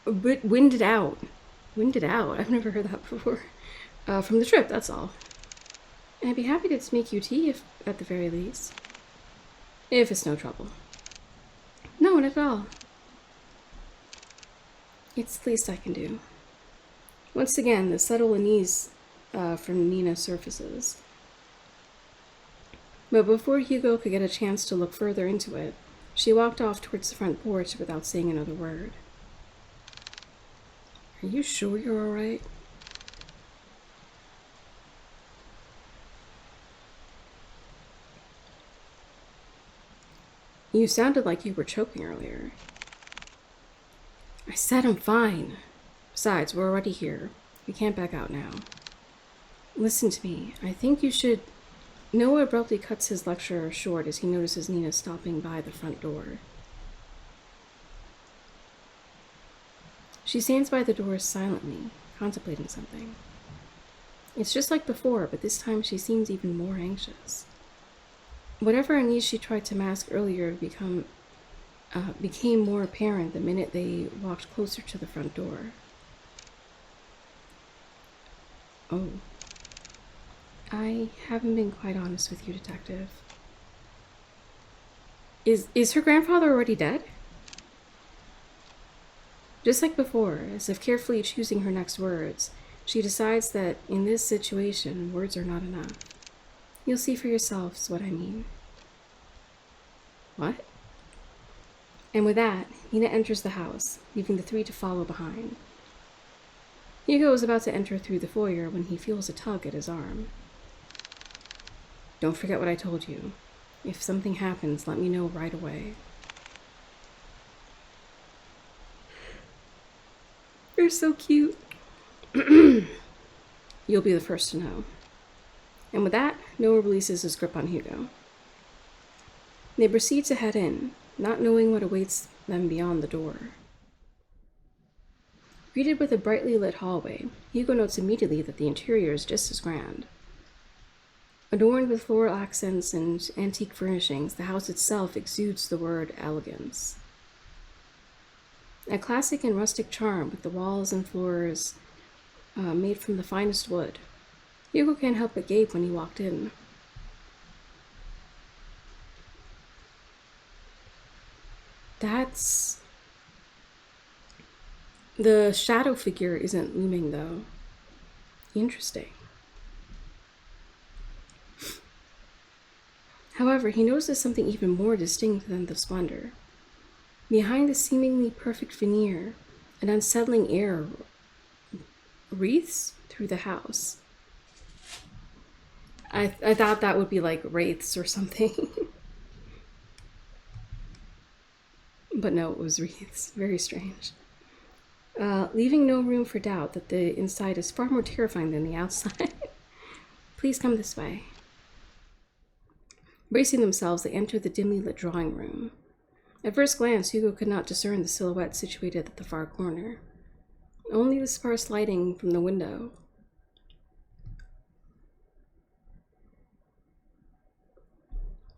[SPEAKER 1] winded out. Winded out? I've never heard that before. From the trip, that's all. I'd be happy to make you tea, if at the very least. If it's no trouble. No, not at all. It's the least I can do. Once again, the subtle unease from Nina surfaces. But before Hugo could get a chance to look further into it, she walked off towards the front porch without saying another word. Are you sure you're alright? You sounded like you were choking earlier. I said I'm fine. Besides, we're already here. We can't back out now. Listen to me. I think you should... Noah abruptly cuts his lecture short as he notices Nina stopping by the front door. She stands by the door silently, contemplating something. It's just like before, but this time she seems even more anxious. Whatever unease she tried to mask earlier became more apparent the minute they walked closer to the front door. Oh. I haven't been quite honest with you, Detective. Is her grandfather already dead? Just like before, as if carefully choosing her next words, she decides that in this situation, words are not enough. You'll see for yourselves what I mean. What? And with that, Nina enters the house, leaving the three to follow behind. Hugo is about to enter through the foyer when he feels a tug at his arm. Don't forget what I told you. If something happens, let me know right away. You're so cute. You'll be the first to know. And with that, Noah releases his grip on Hugo. They proceed to head in, not knowing what awaits them beyond the door. Greeted with a brightly lit hallway, Hugo notes immediately that the interior is just as grand. Adorned with floral accents and antique furnishings, the house itself exudes the word elegance. A classic and rustic charm with the walls and floors made from the finest wood. Hugo can't help but gape when he walked in. That's... The shadow figure isn't looming, though. Interesting. However, he notices something even more distinct than the splendor. Behind the seemingly perfect veneer, an unsettling air wreaths through the house. I thought that would be like wraiths or something. But no, it was wreaths. Very strange. Leaving no room for doubt that the inside is far more terrifying than the outside. Please come this way. Bracing themselves, they entered the dimly lit drawing room. At first glance, Hugo could not discern the silhouette situated at the far corner. Only the sparse lighting from the window.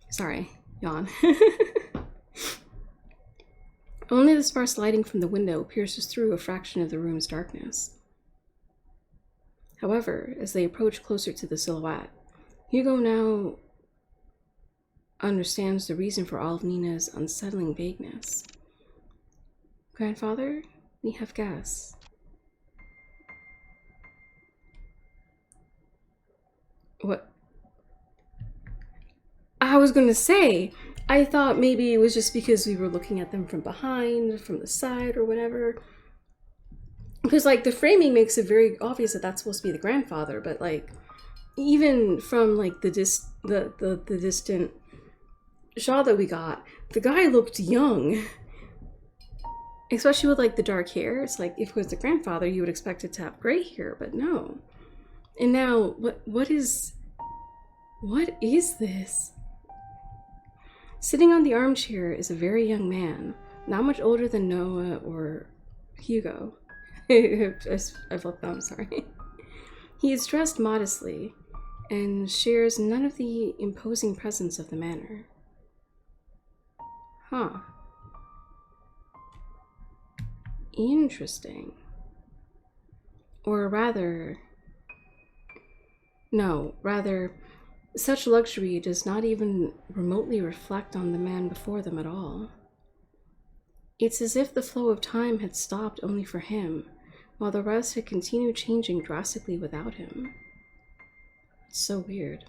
[SPEAKER 1] Sorry, yawn. Only the sparse lighting from the window pierces through a fraction of the room's darkness. However, as they approach closer to the silhouette, Hugo now understands the reason for all of Nina's unsettling vagueness. Grandfather, we have guests. What? I was gonna say, I thought maybe it was just because we were looking at them from behind, from the side, or whatever. Because, like, the framing makes it very obvious that that's supposed to be the grandfather, but, like, even from, like, the distant shot that we got, the guy looked young. Especially with, like, the dark hair. It's like, if it was the grandfather, you would expect it to have gray hair, but no. And now, what is this? Sitting on the armchair is a very young man, not much older than Noah or Hugo. I flipped them, sorry. He is dressed modestly and shares none of the imposing presence of the manor. Huh. Interesting. Or rather, such luxury does not even remotely reflect on the man before them at all. It's as if the flow of time had stopped only for him, while the rest had continued changing drastically without him. It's so weird.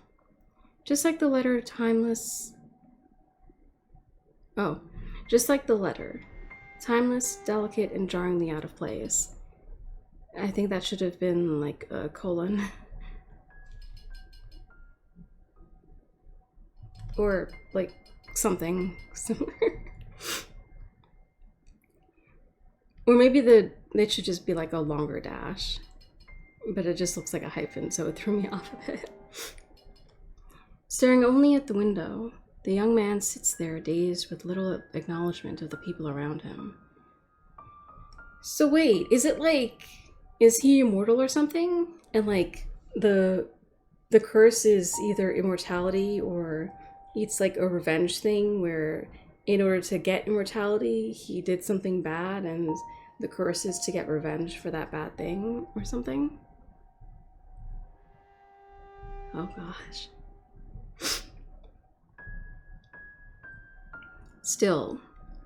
[SPEAKER 1] Just like the letter, timeless, delicate, and jarringly out of place. I think that should have been like a colon. Or like something similar. Or maybe it should just be like a longer dash. But it just looks like a hyphen, so it threw me off a bit. Staring only at the window, the young man sits there dazed with little acknowledgement of the people around him. So wait, is he immortal or something? And like the curse is either immortality or it's like a revenge thing where in order to get immortality, he did something bad and the curse is to get revenge for that bad thing or something? Oh gosh. Still,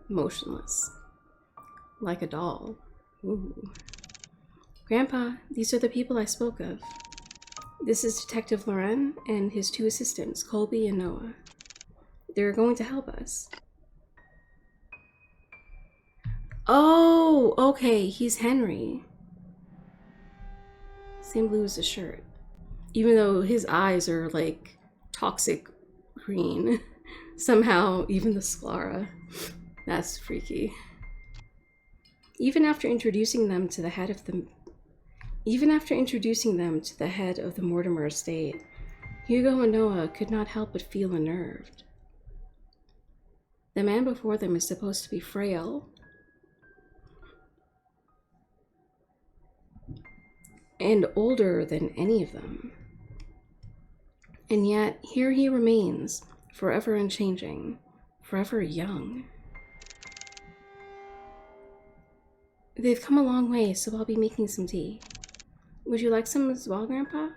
[SPEAKER 1] motionless, like a doll. Ooh. Grandpa, these are the people I spoke of. This is Detective Loren and his two assistants, Colby and Noah. They're going to help us. Oh, okay, he's Henry. Same blue as the shirt. Even though his eyes are like toxic green. Somehow, even the sclera. That's freaky. Even after introducing them to the head of the Mortimer estate, Hugo and Noah could not help but feel unnerved. The man before them is supposed to be frail and older than any of them. And yet, here he remains, forever unchanging, forever young. They've come a long way, so I'll be making some tea. Would you like some as well, Grandpa?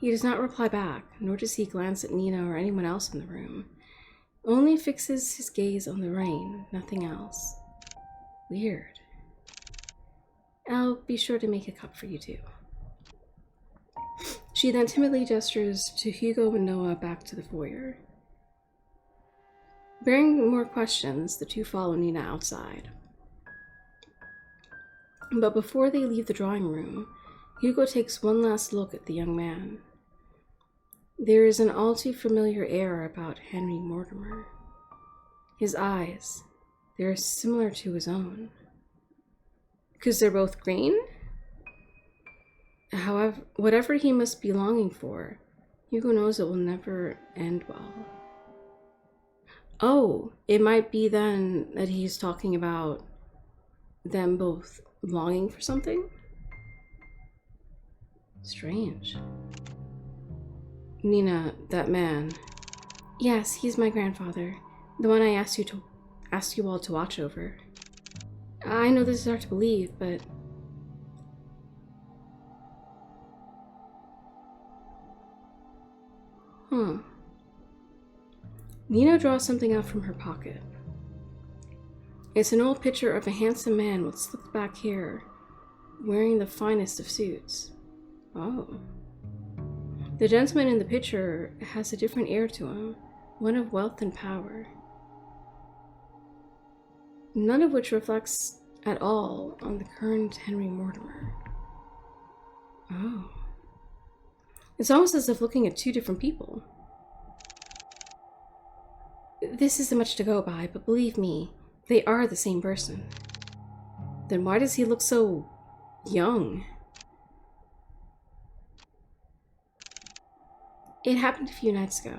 [SPEAKER 1] He does not reply back, nor does he glance at Nina or anyone else in the room. Only fixes his gaze on the rain, nothing else. Weird. I'll be sure to make a cup for you too. She then timidly gestures to Hugo and Noah back to the foyer. Bearing more questions, the two follow Nina outside. But before they leave the drawing room, Hugo takes one last look at the young man. There is an all too familiar air about Henry Mortimer. His eyes, they're similar to his own. Because they're both green? However, whatever he must be longing for, Hugo knows it will never end well. Oh, it might be then that he's talking about them both longing for something? Strange. Nina, that man. Yes, he's my grandfather. The one I asked you all to watch over. I know this is hard to believe, but... Nina draws something out from her pocket. It's an old picture of a handsome man with slicked back hair, wearing the finest of suits. Oh. The gentleman in the picture has a different air to him, one of wealth and power. None of which reflects at all on the current Henry Mortimer. Oh. It's almost as if looking at two different people. This isn't much to go by, but believe me, they are the same person. Then why does he look so young? It happened a few nights ago.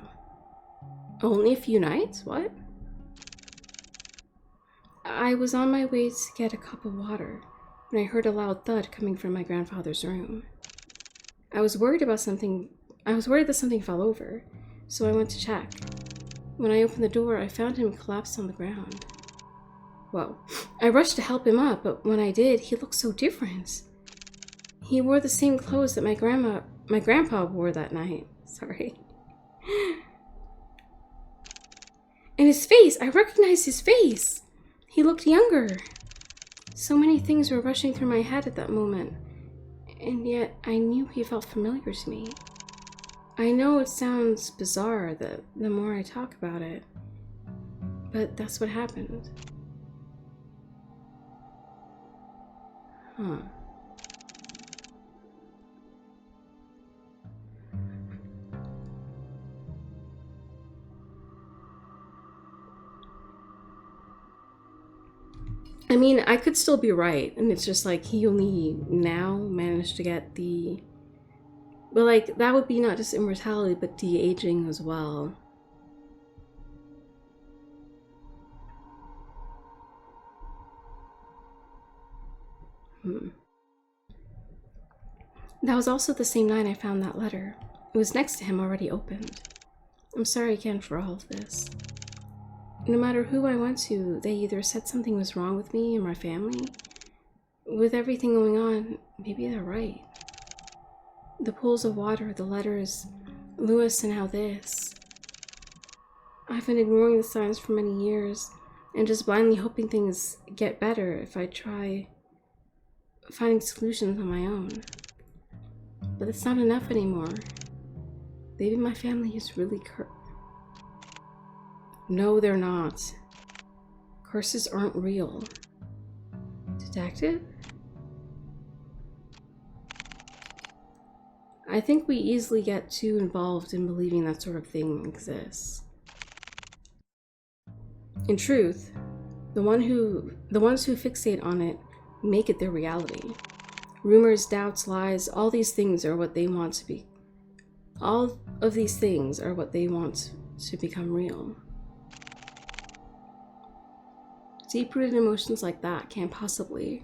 [SPEAKER 1] Only a few nights? What? I was on my way to get a cup of water when I heard a loud thud coming from my grandfather's room. I was worried that something fell over, so I went to check. When I opened the door, I found him collapsed on the ground. Whoa. I rushed to help him up, but when I did, he looked so different. He wore the same clothes that my grandpa wore that night. Sorry. And his face! I recognized his face! He looked younger. So many things were rushing through my head at that moment, and yet I knew he felt familiar to me. I know it sounds bizarre the more I talk about it, but that's what happened. Huh. I mean, I could still be right, and it's just like he only now managed to get the... But like, that would be not just immortality, but de-aging as well. That was also the same night I found that letter. It was next to him, already opened. I'm sorry again for all of this. No matter who I went to, they either said something was wrong with me and my family. With everything going on, maybe they're right. The pools of water, the letters, Lewis, and now this. I've been ignoring the signs for many years and just blindly hoping things get better if I try finding solutions on my own. But it's not enough anymore. Maybe my family is really cursed. No, they're not. Curses aren't real. Detective? I think we easily get too involved in believing that sort of thing exists. In truth, the ones who fixate on it make it their reality. Rumors, doubts, lies, all these things are what they want to be. All of these things are what they want to become real. Deep-rooted emotions like that can't possibly...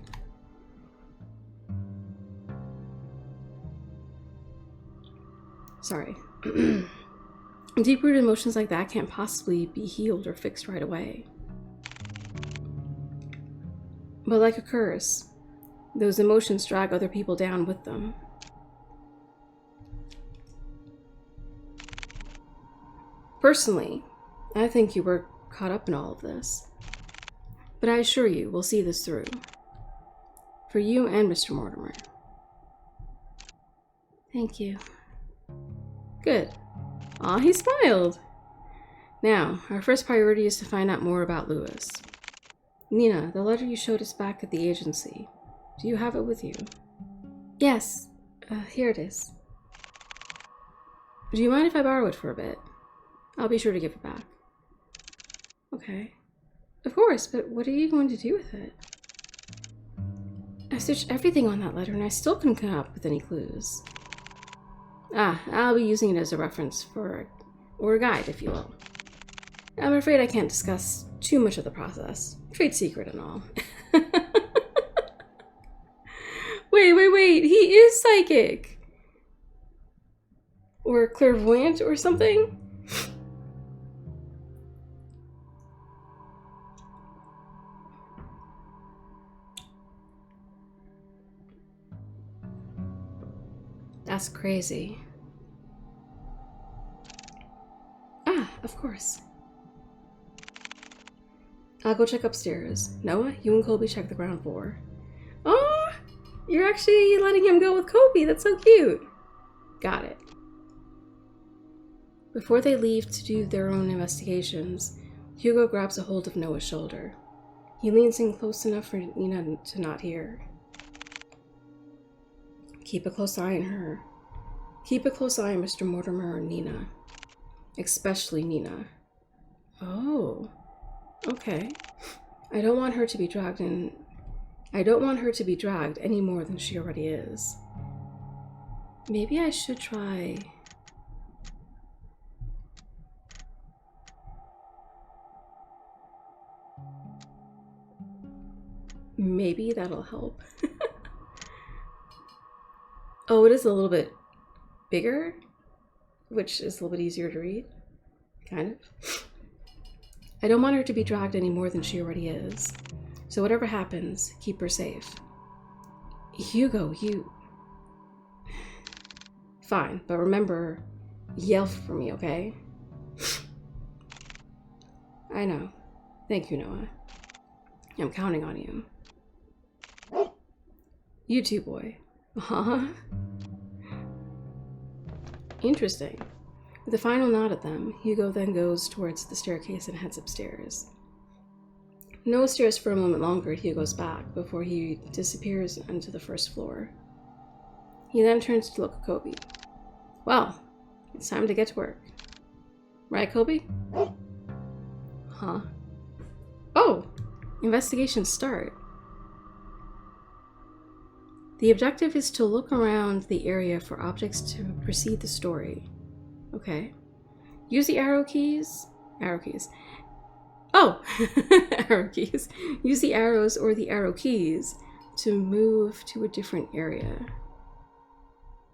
[SPEAKER 1] Sorry. Deep-rooted emotions like that can't possibly be healed or fixed right away. But like a curse, those emotions drag other people down with them. Personally, I think you were caught up in all of this. But I assure you, we'll see this through. For you and Mr. Mortimer. Thank you. Good. Aw, he smiled! Now, our first priority is to find out more about Lewis. Nina, the letter you showed us back at the agency. Do you have it with you? Yes. Here it is. Do you mind if I borrow it for a bit? I'll be sure to give it back. Okay. Of course, but what are you going to do with it? I searched everything on that letter and I still couldn't come up with any clues. I'll be using it as a reference or a guide, if you will. I'm afraid I can't discuss too much of the process. Trade secret and all. Wait, he is psychic! Or clairvoyant or something? That's crazy. Of course. I'll go check upstairs. Noah, you and Colby check the ground floor. Oh, you're actually letting him go with Colby. That's so cute. Got it. Before they leave to do their own investigations, Hugo grabs a hold of Noah's shoulder. He leans in close enough for Nina to not hear. Keep a close eye on her. Keep a close eye on Mr. Mortimer and Nina. Especially Nina. Oh. Okay. I don't want her to be dragged any more than she already is. Maybe I should try... Maybe that'll help. Oh, it is a little bit bigger, which is a little bit easier to read. Kind of. I don't want her to be dragged any more than she already is. So whatever happens, keep her safe. Hugo, you... Fine, but remember, yell for me, okay? I know. Thank you, Noah. I'm counting on you. You too, boy. Huh? Interesting. With a final nod at them, Hugo then goes towards the staircase and heads upstairs. Noah stares for a moment longer at Hugo's back before he disappears onto the first floor. He then turns to look at Colby. Well, it's time to get to work. Right, Colby? Huh? Oh! Investigation start. The objective is to look around the area for objects to precede the story. Okay. Use the arrow keys. Oh! Arrow keys. Use the arrows or the arrow keys to move to a different area.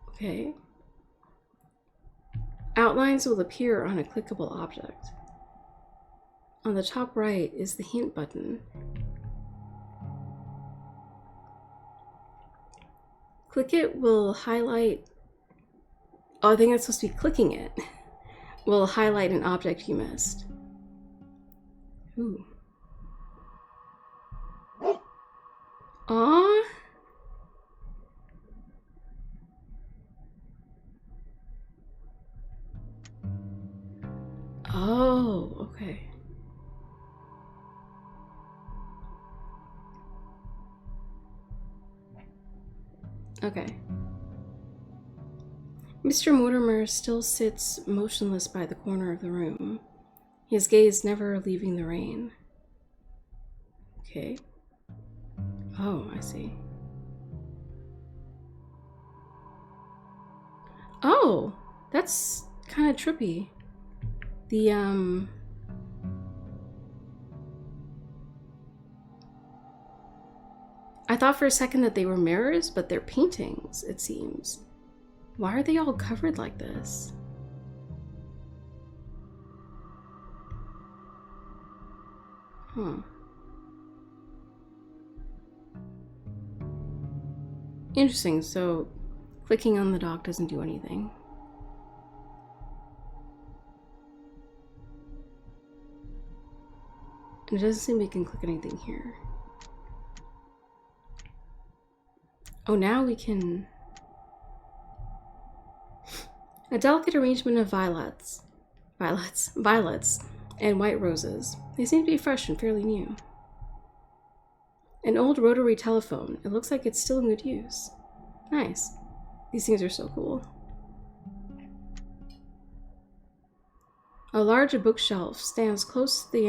[SPEAKER 1] Okay. Outlines will appear on a clickable object. On the top right is the hint button. Click it will highlight... Oh, I think that's supposed to be clicking it. Will highlight an object you missed. Ooh. Aww. Oh, okay. Okay. Mr. Mortimer still sits motionless by the corner of the room, his gaze never leaving the rain. Okay. Oh, I see. Oh, that's kind of trippy. I thought for a second that they were mirrors, but they're paintings, it seems. Why are they all covered like this? Huh. Interesting, so clicking on the dock doesn't do anything. And it doesn't seem we can click anything here. Oh, now we can... A delicate arrangement of violets, and white roses. They seem to be fresh and fairly new. An old rotary telephone. It looks like it's still in good use. Nice. These things are so cool. A large bookshelf stands close to the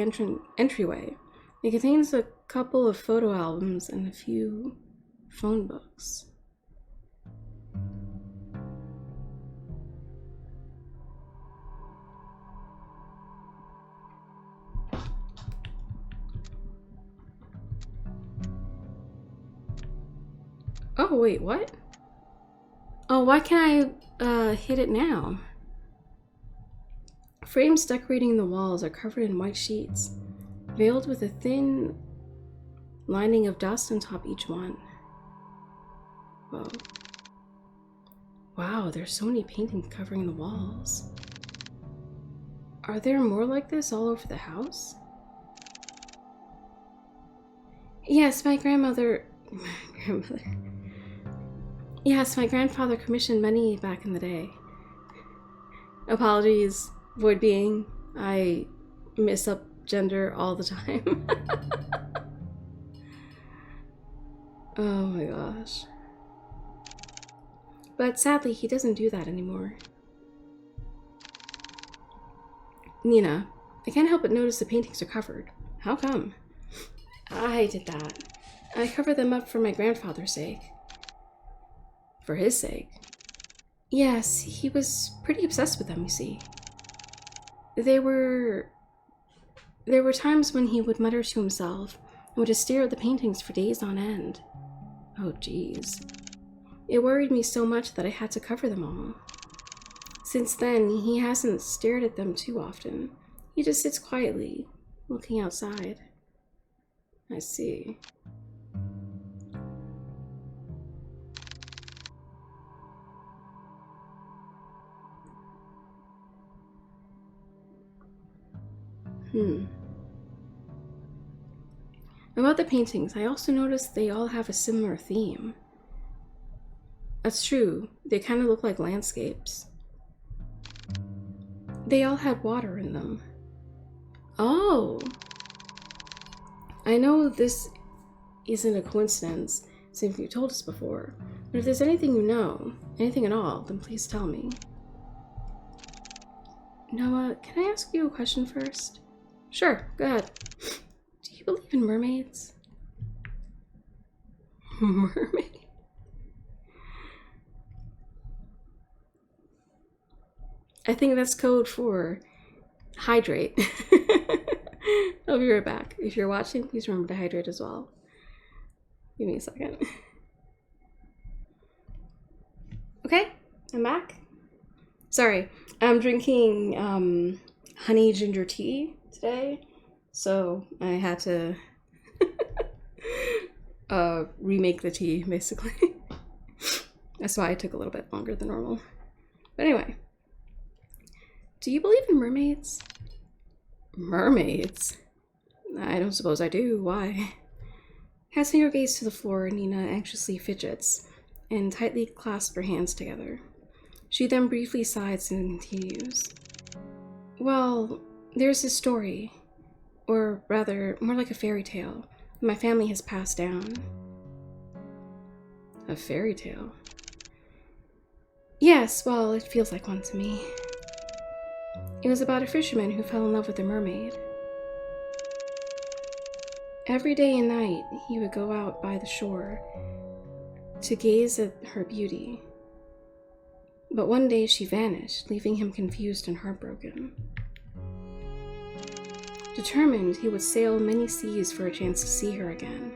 [SPEAKER 1] entryway. It contains a couple of photo albums and a few phone books. Oh, wait, what? Oh, why can't I hit it now? Frames decorating the walls are covered in white sheets, veiled with a thin lining of dust on top each one. Whoa. Wow, there's so many paintings covering the walls. Are there more like this all over the house? Yes, my grandfather commissioned many back in the day. Apologies, void being. I miss up gender all the time. Oh my gosh. But sadly, he doesn't do that anymore. Nina, I can't help but notice the paintings are covered. How come? I did that. I covered them up for my grandfather's sake. For his sake? Yes, he was pretty obsessed with them, you see. There were times when he would mutter to himself and would just stare at the paintings for days on end. Oh, jeez. It worried me so much that I had to cover them all. Since then, he hasn't stared at them too often. He just sits quietly, looking outside. I see. About the paintings, I also noticed they all have a similar theme. That's true, they kind of look like landscapes. They all had water in them. Oh! I know this isn't a coincidence, since you've told us before, but if there's anything you know, anything at all, then please tell me. Noah, can I ask you a question first? Sure, go ahead. Do you believe in mermaids? Mermaid? I think that's code for hydrate. I'll be right back. If you're watching, please remember to hydrate as well. Give me a second. Okay, I'm back. Sorry, I'm drinking honey ginger tea today, so I had to remake the tea, basically. That's why it took a little bit longer than normal. But anyway, do you believe in mermaids? Mermaids? I don't suppose I do. Why? Casting her gaze to the floor, Nina anxiously fidgets and tightly clasps her hands together. She then briefly sighs and continues. Well, there's this story, or rather, more like a fairy tale, that my family has passed down. A fairy tale? Yes, well, it feels like one to me. It was about a fisherman who fell in love with a mermaid. Every day and night, he would go out by the shore to gaze at her beauty. But one day she vanished, leaving him confused and heartbroken. Determined, he would sail many seas for a chance to see her again.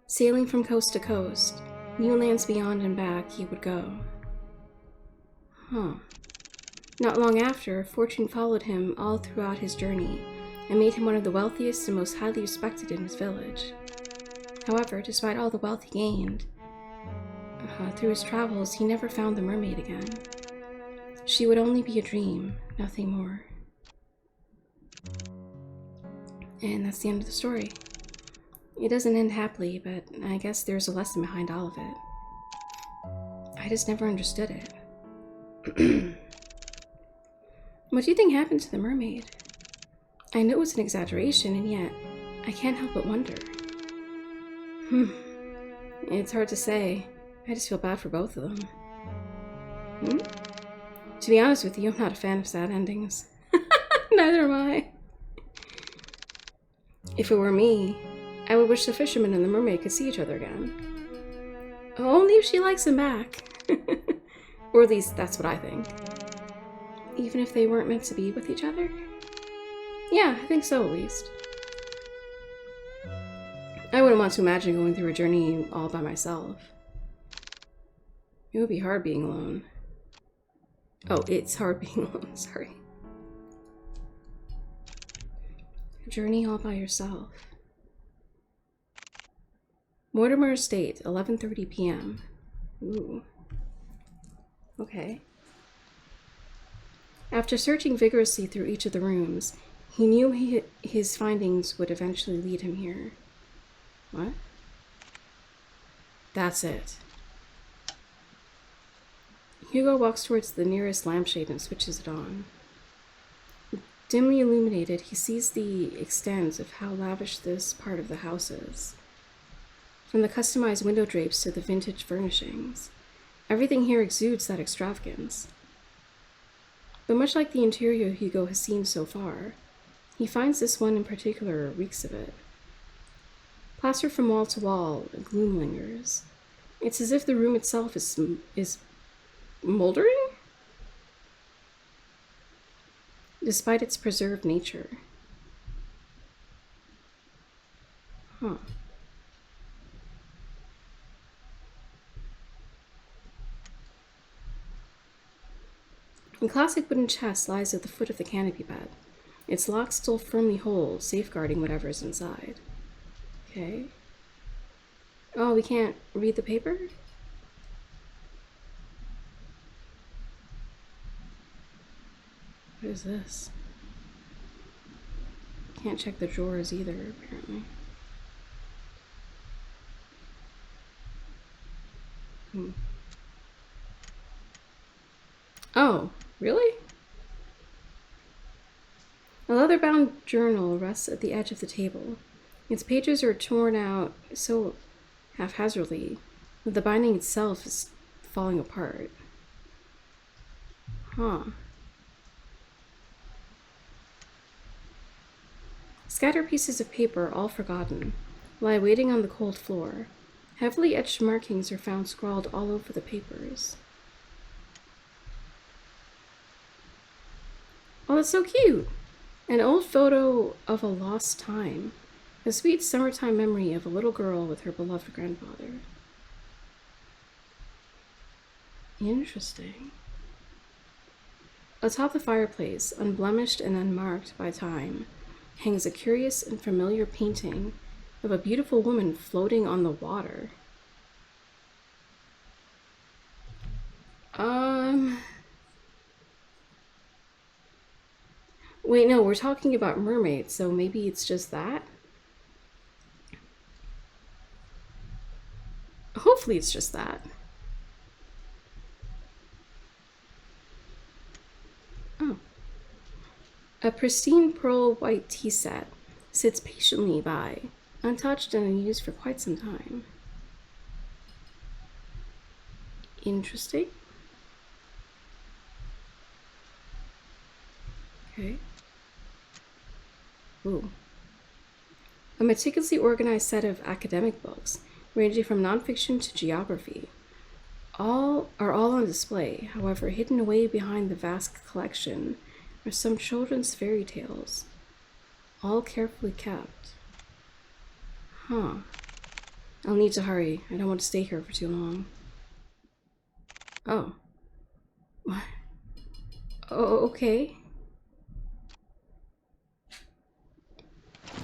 [SPEAKER 1] Sailing from coast to coast, new lands beyond and back, he would go. Not long after, fortune followed him all throughout his journey and made him one of the wealthiest and most highly respected in his village. However, despite all the wealth he gained, through his travels, he never found the mermaid again. She would only be a dream, nothing more. And that's the end of the story. It doesn't end happily, but I guess there's a lesson behind all of it. I just never understood it. What do you think happened to the mermaid? I know it's an exaggeration, and yet I can't help but wonder. It's hard to say. I just feel bad for both of them. To be honest with you, I'm not a fan of sad endings. Neither am I. If it were me, I would wish the fisherman and the mermaid could see each other again. Only if she likes him back. Or at least that's what I think. Even if they weren't meant to be with each other? Yeah, I think so at least. I wouldn't want to imagine going through a journey all by myself. It would be hard being alone. Oh, it's hard being alone, sorry. A journey all by yourself. Mortimer Estate, 11:30 p.m. Ooh. Okay. After searching vigorously through each of the rooms, he knew his findings would eventually lead him here. What? That's it. Hugo walks towards the nearest lampshade and switches it on. Dimly illuminated, he sees the extent of how lavish this part of the house is. From the customized window drapes to the vintage furnishings, everything here exudes that extravagance. But much like the interior Hugo has seen so far, he finds this one in particular reeks of it. Plastered from wall to wall, gloom lingers. It's as if the room itself is moldering? Despite its preserved nature. Huh. A classic wooden chest lies at the foot of the canopy bed. Its lock still firmly holds, safeguarding whatever is inside. Okay. Oh, we can't read the paper? What is this? Can't check the drawers either, apparently. Oh, really? A leather-bound journal rests at the edge of the table. Its pages are torn out so haphazardly that the binding itself is falling apart. Huh. Scattered pieces of paper, all forgotten, lie waiting on the cold floor. Heavily etched markings are found scrawled all over the papers. Oh, that's so cute! An old photo of a lost time. A sweet summertime memory of a little girl with her beloved grandfather. Interesting. Atop the fireplace, unblemished and unmarked by time, hangs a curious and familiar painting of a beautiful woman floating on the water. Wait, no, we're talking about mermaids, so maybe it's just that? Hopefully it's just that. Oh. A pristine pearl white tea set sits patiently by, untouched and unused for quite some time. Interesting. Okay. Ooh. A meticulously organized set of academic books, ranging from nonfiction to geography. All on display, however, hidden away behind the vast collection are some children's fairy tales, all carefully kept. Huh. I'll need to hurry. I don't want to stay here for too long. Oh. What? Oh, okay.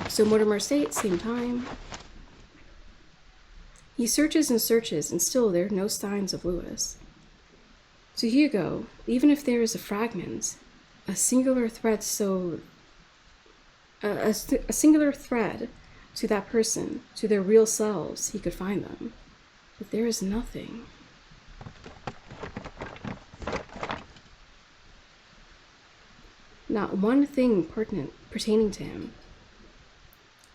[SPEAKER 1] So Mortimer Estate, same time. He searches and searches, and still there are no signs of Lewis. To Hugo, even if there is a fragment, a singular thread to that person, to their real selves, he could find them. But there is nothing. Not one thing pertaining to him.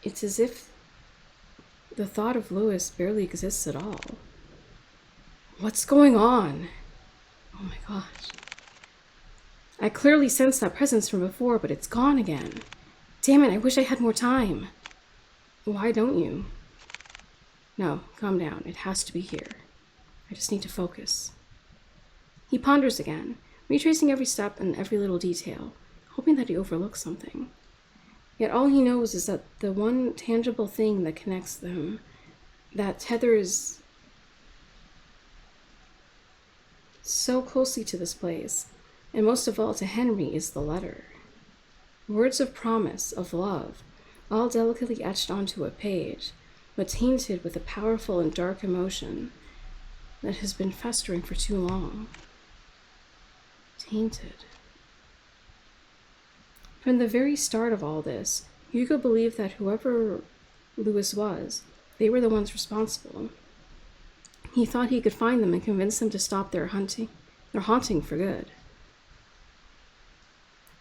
[SPEAKER 1] It's as if the thought of Lewis barely exists at all. What's going on? Oh my gosh. I clearly sensed that presence from before, but it's gone again. Damn it, I wish I had more time. Why don't you? No, calm down. It has to be here. I just need to focus. He ponders again, retracing every step and every little detail, hoping that he overlooks something. Yet all he knows is that the one tangible thing that connects them, that tethers so closely to this place, and most of all to Henry, is the letter. Words of promise, of love, all delicately etched onto a page, but tainted with a powerful and dark emotion that has been festering for too long. Tainted. From the very start of all this, Hugo believed that whoever Louis was, they were the ones responsible. He thought he could find them and convince them to stop their haunting for good.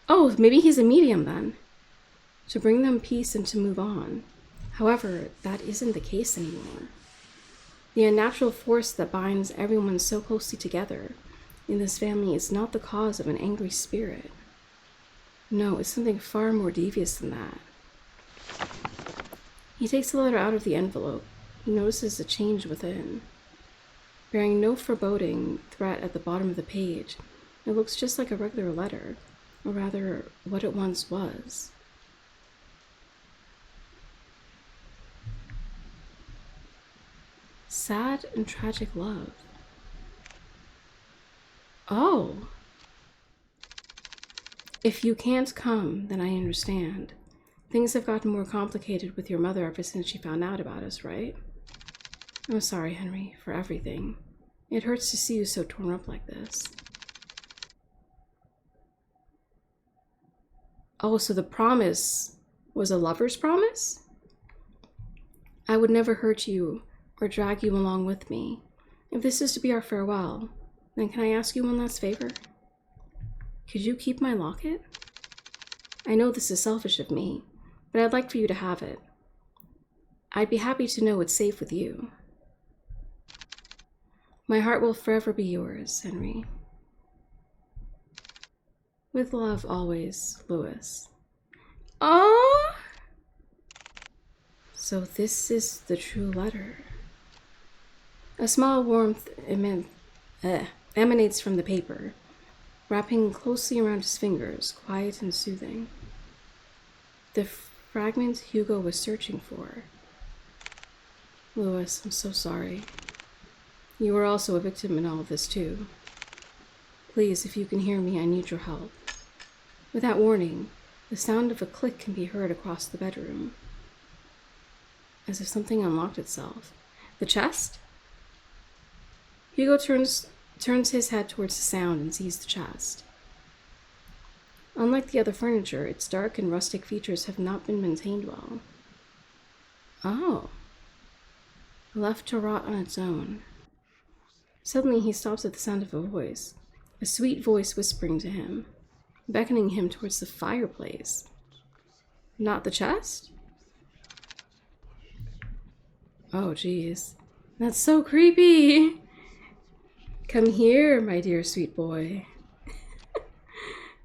[SPEAKER 1] Oh, maybe he's a medium then, to bring them peace and to move on. However, that isn't the case anymore. The unnatural force that binds everyone so closely together in this family is not the cause of an angry spirit. No, it's something far more devious than that. He takes the letter out of the envelope. He notices a change within. Bearing no foreboding threat at the bottom of the page, it looks just like a regular letter, or rather, what it once was. Sad and tragic love. Oh! If you can't come, then I understand. Things have gotten more complicated with your mother ever since she found out about us, right? I'm sorry, Henry, for everything. It hurts to see you so torn up like this. Oh, so the promise was a lover's promise? I would never hurt you or drag you along with me. If this is to be our farewell, then can I ask you one last favor? Could you keep my locket? I know this is selfish of me, but I'd like for you to have it. I'd be happy to know it's safe with you. My heart will forever be yours, Henry. With love always, Louis. Oh! So this is the true letter. A small warmth emanates from the paper, wrapping closely around his fingers, quiet and soothing. The fragment Hugo was searching for. Louis, I'm so sorry. You were also a victim in all of this too. Please, if you can hear me, I need your help. Without warning, the sound of a click can be heard across the bedroom, as if something unlocked itself. The chest? Hugo turns his head towards the sound and sees the chest. Unlike the other furniture, its dark and rustic features have not been maintained well. Oh. Left to rot on its own. Suddenly he stops at the sound of a sweet voice whispering to him, beckoning him towards the fireplace. Not the chest? Oh, geez. That's so creepy! Come here, my dear sweet boy.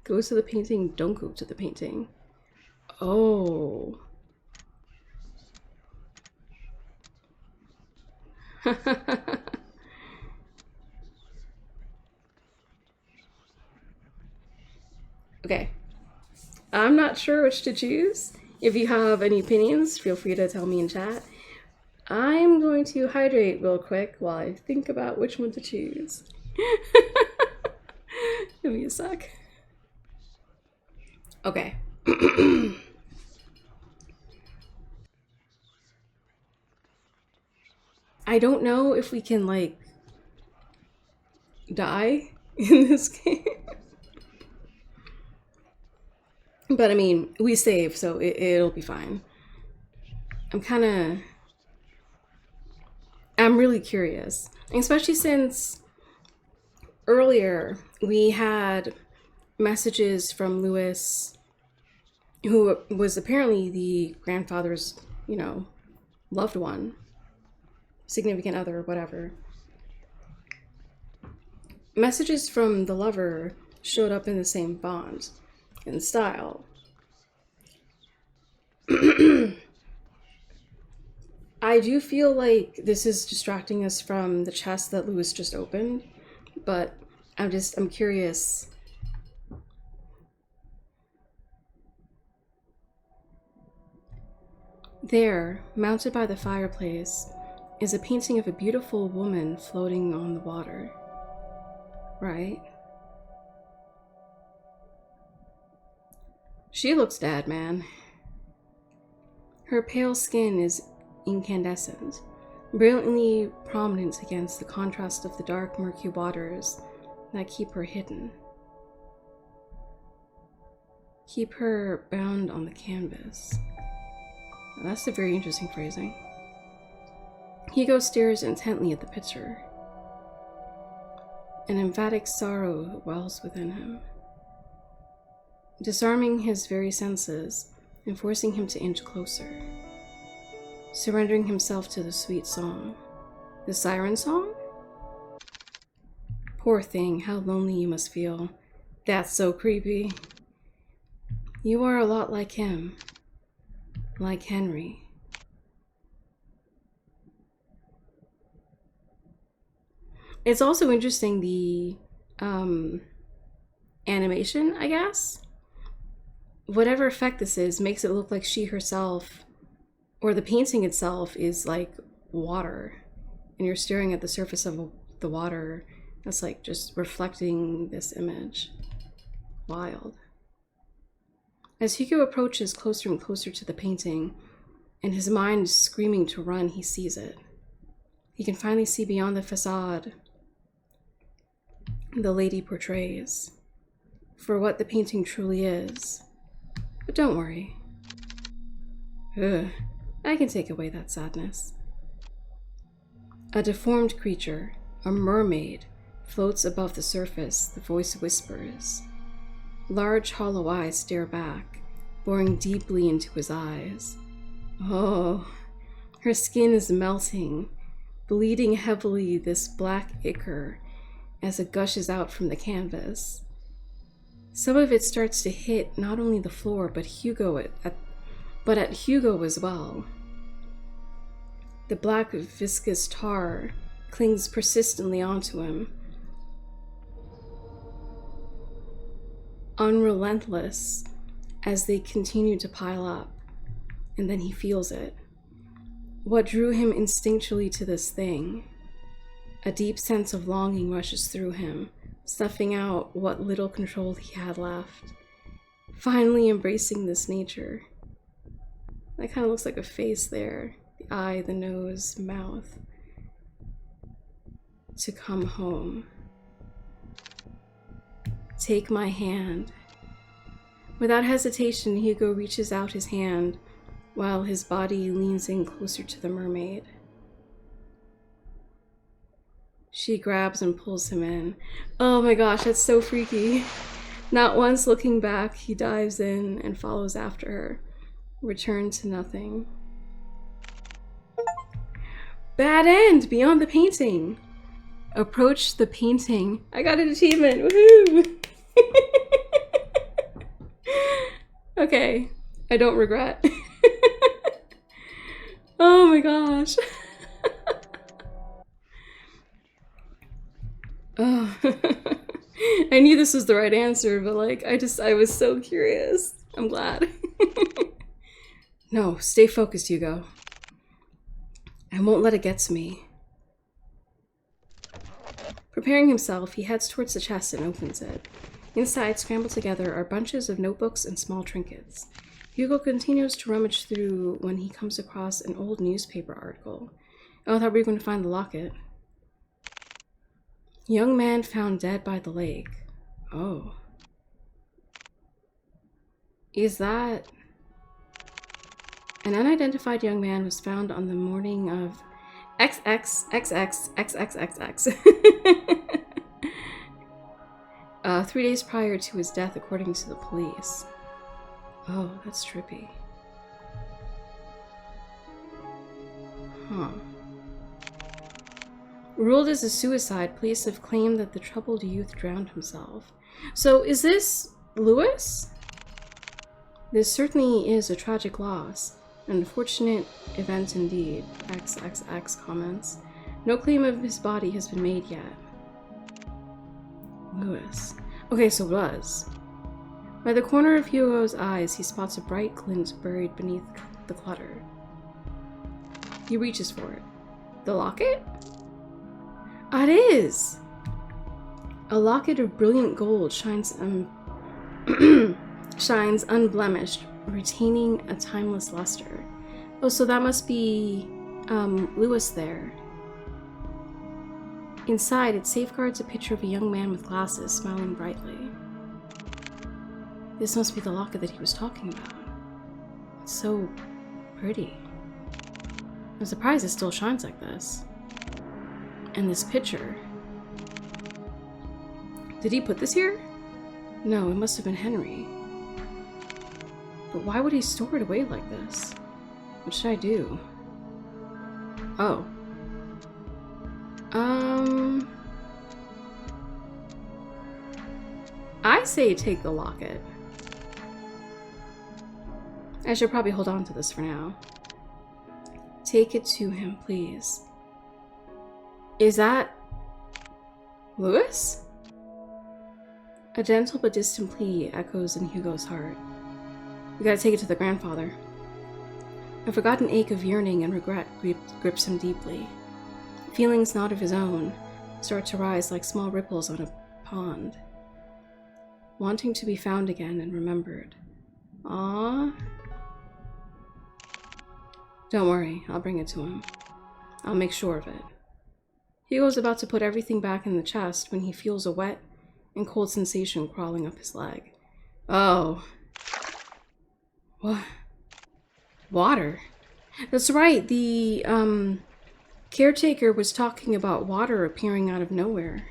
[SPEAKER 1] Go to the painting, don't go to the painting. Oh. Okay. I'm not sure which to choose. If you have any opinions, feel free to tell me in chat. I'm going to hydrate real quick while I think about which one to choose. Give me a sec. Okay. I don't know if we can, like, die in this game. But, I mean, we save, so it'll be fine. I'm really curious. Especially since earlier we had messages from Louis, who was apparently the grandfather's, loved one, significant other, whatever. Messages from the lover showed up in the same font and style. I do feel like this is distracting us from the chest that Lewis just opened, but I'm curious. There, mounted by the fireplace, is a painting of a beautiful woman floating on the water. Right? She looks dead, man. Her pale skin is incandescent, brilliantly prominent against the contrast of the dark, murky waters that keep her hidden. Keep her bound on the canvas. Now, that's a very interesting phrasing. Hugo stares intently at the picture. An emphatic sorrow wells within him, disarming his very senses and forcing him to inch closer, surrendering himself to the sweet song. The siren song? Poor thing, how lonely you must feel. That's so creepy. You are a lot like him. Like Henry. It's also interesting, the animation, I guess. Whatever effect this is makes it look like she herself, or the painting itself, is like water. And you're staring at the surface of the water that's like just reflecting this image. Wild. As Hugo approaches closer and closer to the painting, and his mind is screaming to run, he sees it. He can finally see beyond the facade the lady portrays, for what the painting truly is. But don't worry. I can take away that sadness. A deformed creature, a mermaid, floats above the surface, the voice whispers. Large hollow eyes stare back, boring deeply into his eyes. Oh, her skin is melting, bleeding heavily this black ichor as it gushes out from the canvas. Some of it starts to hit not only the floor, but at Hugo as well. The black viscous tar clings persistently onto him, unrelentless as they continue to pile up, and then he feels it. What drew him instinctually to this thing? A deep sense of longing rushes through him, stuffing out what little control he had left. Finally embracing this nature. That kind of looks like a face there. The eye, the nose, mouth. To come home. Take my hand. Without hesitation, Hugo reaches out his hand while his body leans in closer to the mermaid. She grabs and pulls him in. Oh my gosh, that's so freaky. Not once looking back, he dives in and follows after her. Return to nothing. Bad end! Beyond the painting! Approach the painting. I got an achievement! Woohoo! Okay, I don't regret. Oh my gosh. Oh. I knew this was the right answer, but like, I was so curious. I'm glad. No, stay focused, Hugo. I won't let it get to me. Preparing himself, he heads towards the chest and opens it. Inside, scrambled together, are bunches of notebooks and small trinkets. Hugo continues to rummage through when he comes across an old newspaper article. Oh, I thought we were going to find the locket. Young man found dead by the lake. Oh. Is that... An unidentified young man was found on the morning of XXXXXXXX. 3 days prior to his death, according to the police. Oh, that's trippy. Huh. Ruled as a suicide, police have claimed that the troubled youth drowned himself. So is this Lewis? This certainly is a tragic loss. An unfortunate event indeed, XXX comments. No claim of his body has been made yet. Lewis. Okay, so Buzz. By the corner of Hugo's eyes, he spots a bright glint buried beneath the clutter. He reaches for it. The locket? Ah, it is! A locket of brilliant gold shines unblemished, retaining a timeless luster. Oh, so that must be Lewis there. Inside, it safeguards a picture of a young man with glasses, smiling brightly. This must be the locket that he was talking about. It's so pretty. I'm surprised it still shines like this. And this picture. Did he put this here? No, it must have been Henry. But why would he store it away like this? What should I do? Oh. I say take the locket. I should probably hold on to this for now. Take it to him, please. Is that Lewis? A gentle but distant plea echoes in Hugo's heart. We gotta take it to the grandfather. A forgotten ache of yearning and regret grips him deeply. Feelings not of his own start to rise like small ripples on a pond. Wanting to be found again and remembered. Ah. Don't worry, I'll bring it to him. I'll make sure of it. Hugo's about to put everything back in the chest when he feels a wet and cold sensation crawling up his leg. Oh. What? Water? That's right, the, caretaker was talking about water appearing out of nowhere.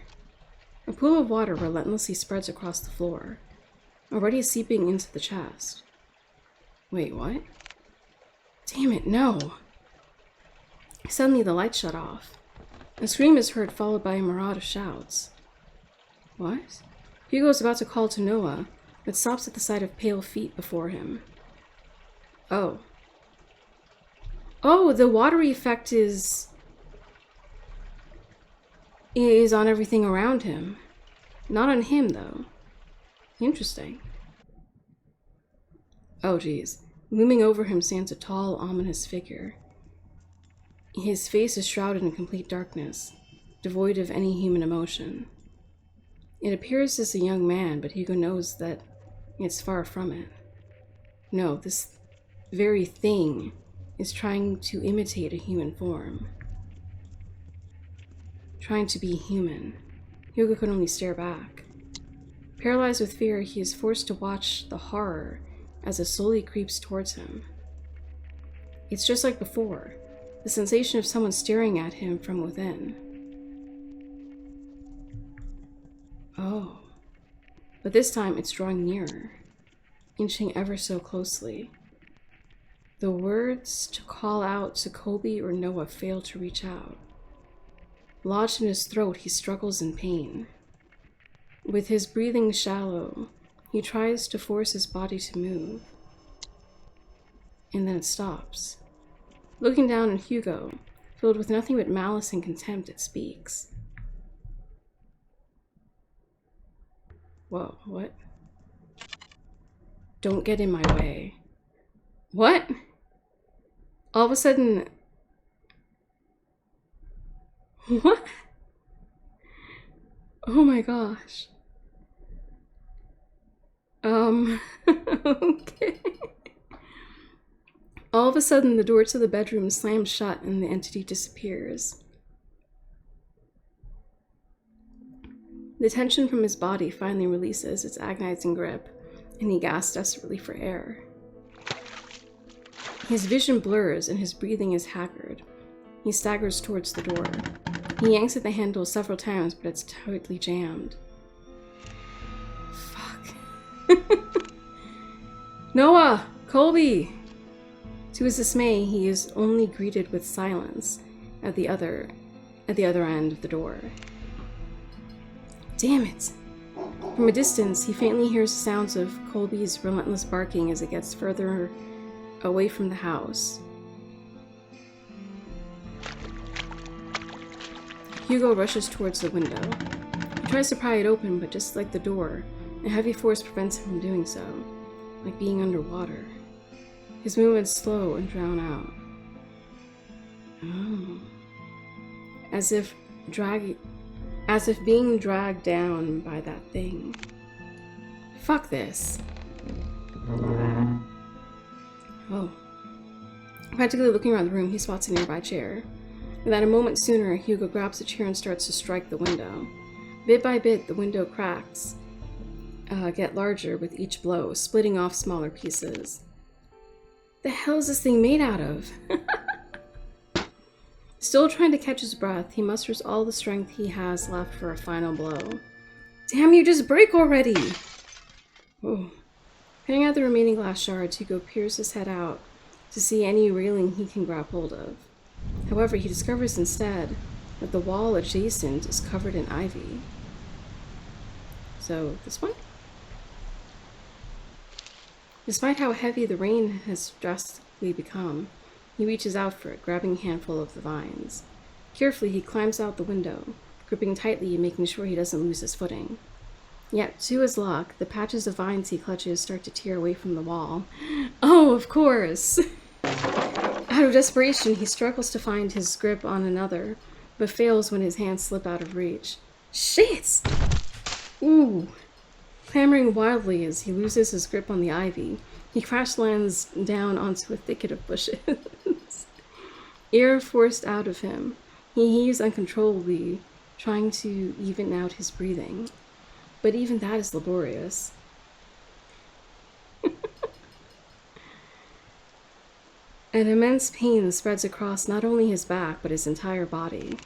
[SPEAKER 1] A pool of water relentlessly spreads across the floor, already seeping into the chest. Wait, what? Damn it, no! Suddenly the lights shut off. A scream is heard, followed by a mirage of shouts. What? Hugo is about to call to Noah, but stops at the sight of pale feet before him. Oh. Oh, the watery effect is on everything around him. Not on him, though. Interesting. Oh, geez. Looming over him stands a tall, ominous figure. His face is shrouded in complete darkness, devoid of any human emotion. It appears as a young man, but Hugo knows that it's far from it. No, this very thing is trying to imitate a human form. Trying to be human. Hugo can only stare back. Paralyzed with fear, he is forced to watch the horror as it slowly creeps towards him. It's just like before, the sensation of someone staring at him from within. Oh. But this time it's drawing nearer, inching ever so closely. The words to call out to Colby or Noah fail to reach out. Lodged in his throat, he struggles in pain. With his breathing shallow, he tries to force his body to move. And then it stops. Looking down at Hugo, filled with nothing but malice and contempt, it speaks. Whoa, what? Don't get in my way. What? All of a sudden... What? Oh my gosh. Okay. All of a sudden, the door to the bedroom slams shut and the entity disappears. The tension from his body finally releases its agonizing grip, and he gasps desperately for air. His vision blurs and his breathing is haggard. He staggers towards the door. He yanks at the handle several times, but it's tightly jammed. Fuck. Noah! Colby! To his dismay, he is only greeted with silence at the other end of the door. Damn it! From a distance, he faintly hears the sounds of Colby's relentless barking as it gets further away from the house. Hugo rushes towards the window. He tries to pry it open, but just like the door, a heavy force prevents him from doing so, like being underwater. His movements slow and drown out. Oh. As if being dragged down by that thing. Fuck this. Oh. Practically looking around the room, he spots a nearby chair. Without a moment sooner, Hugo grabs the chair and starts to strike the window. Bit by bit, the window cracks get larger with each blow, splitting off smaller pieces. The hell is this thing made out of? Still trying to catch his breath, he musters all the strength he has left for a final blow. Damn you, just break already! Oh. Picking out the remaining glass shards, Hugo peers his head out to see any railing he can grab hold of. However, he discovers instead that the wall adjacent is covered in ivy. So, this one? Despite how heavy the rain has drastically become, he reaches out for it, grabbing a handful of the vines. Carefully, he climbs out the window, gripping tightly and making sure he doesn't lose his footing. Yet, to his luck, the patches of vines he clutches start to tear away from the wall. Oh, of course! Out of desperation, he struggles to find his grip on another, but fails when his hands slip out of reach. Shit! Ooh! Clamoring wildly as he loses his grip on the ivy, he crash lands down onto a thicket of bushes. Air forced out of him, he heaves uncontrollably, trying to even out his breathing. But even that is laborious. An immense pain spreads across not only his back, but his entire body.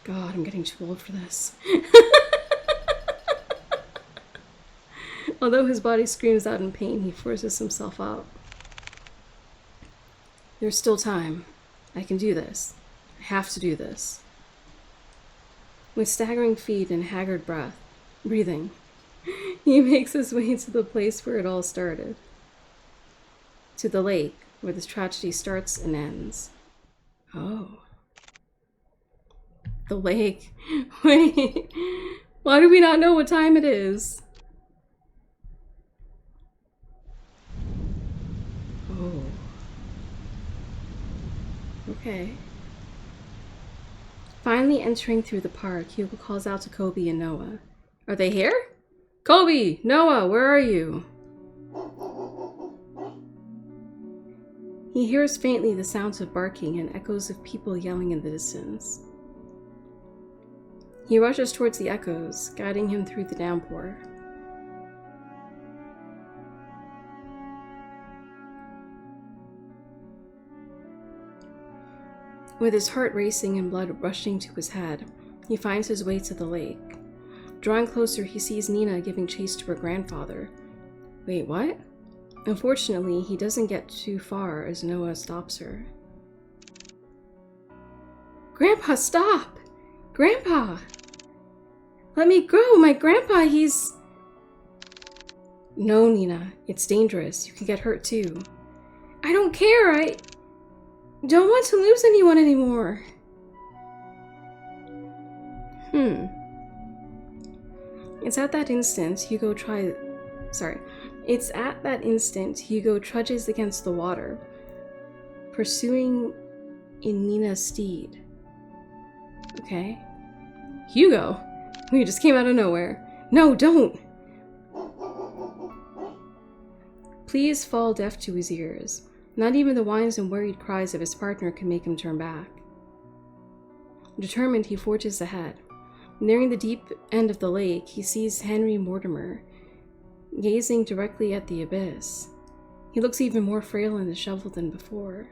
[SPEAKER 1] God, I'm getting too old for this. Although his body screams out in pain, he forces himself up. There's still time. I can do this. I have to do this. With staggering feet and haggard breathing, he makes his way to the place where it all started. To the lake, where this tragedy starts and ends. Oh. The lake. Wait. Why do we not know what time it is? Oh. Okay. Finally entering through the park, Hugo calls out to Kobe and Noah. Are they here? Kobe! Noah, where are you? He hears faintly the sounds of barking and echoes of people yelling in the distance. He rushes towards the echoes, guiding him through the downpour. With his heart racing and blood rushing to his head, he finds his way to the lake. Drawing closer, he sees Nina giving chase to her grandfather. Wait, what? Unfortunately, he doesn't get too far as Noah stops her. Grandpa, stop! Grandpa! Let me go! My grandpa, he's... No, Nina. It's dangerous. You can get hurt too. I don't care. I don't want to lose anyone anymore. It's at that instant Hugo trudges against the water, pursuing in Nina's steed. Okay. Hugo! We just came out of nowhere. No, don't! Pleas fall deaf to his ears. Not even the whines and worried cries of his partner can make him turn back. Determined, he forges ahead. Nearing the deep end of the lake, he sees Henry Mortimer, gazing directly at the abyss. He looks even more frail and disheveled than before.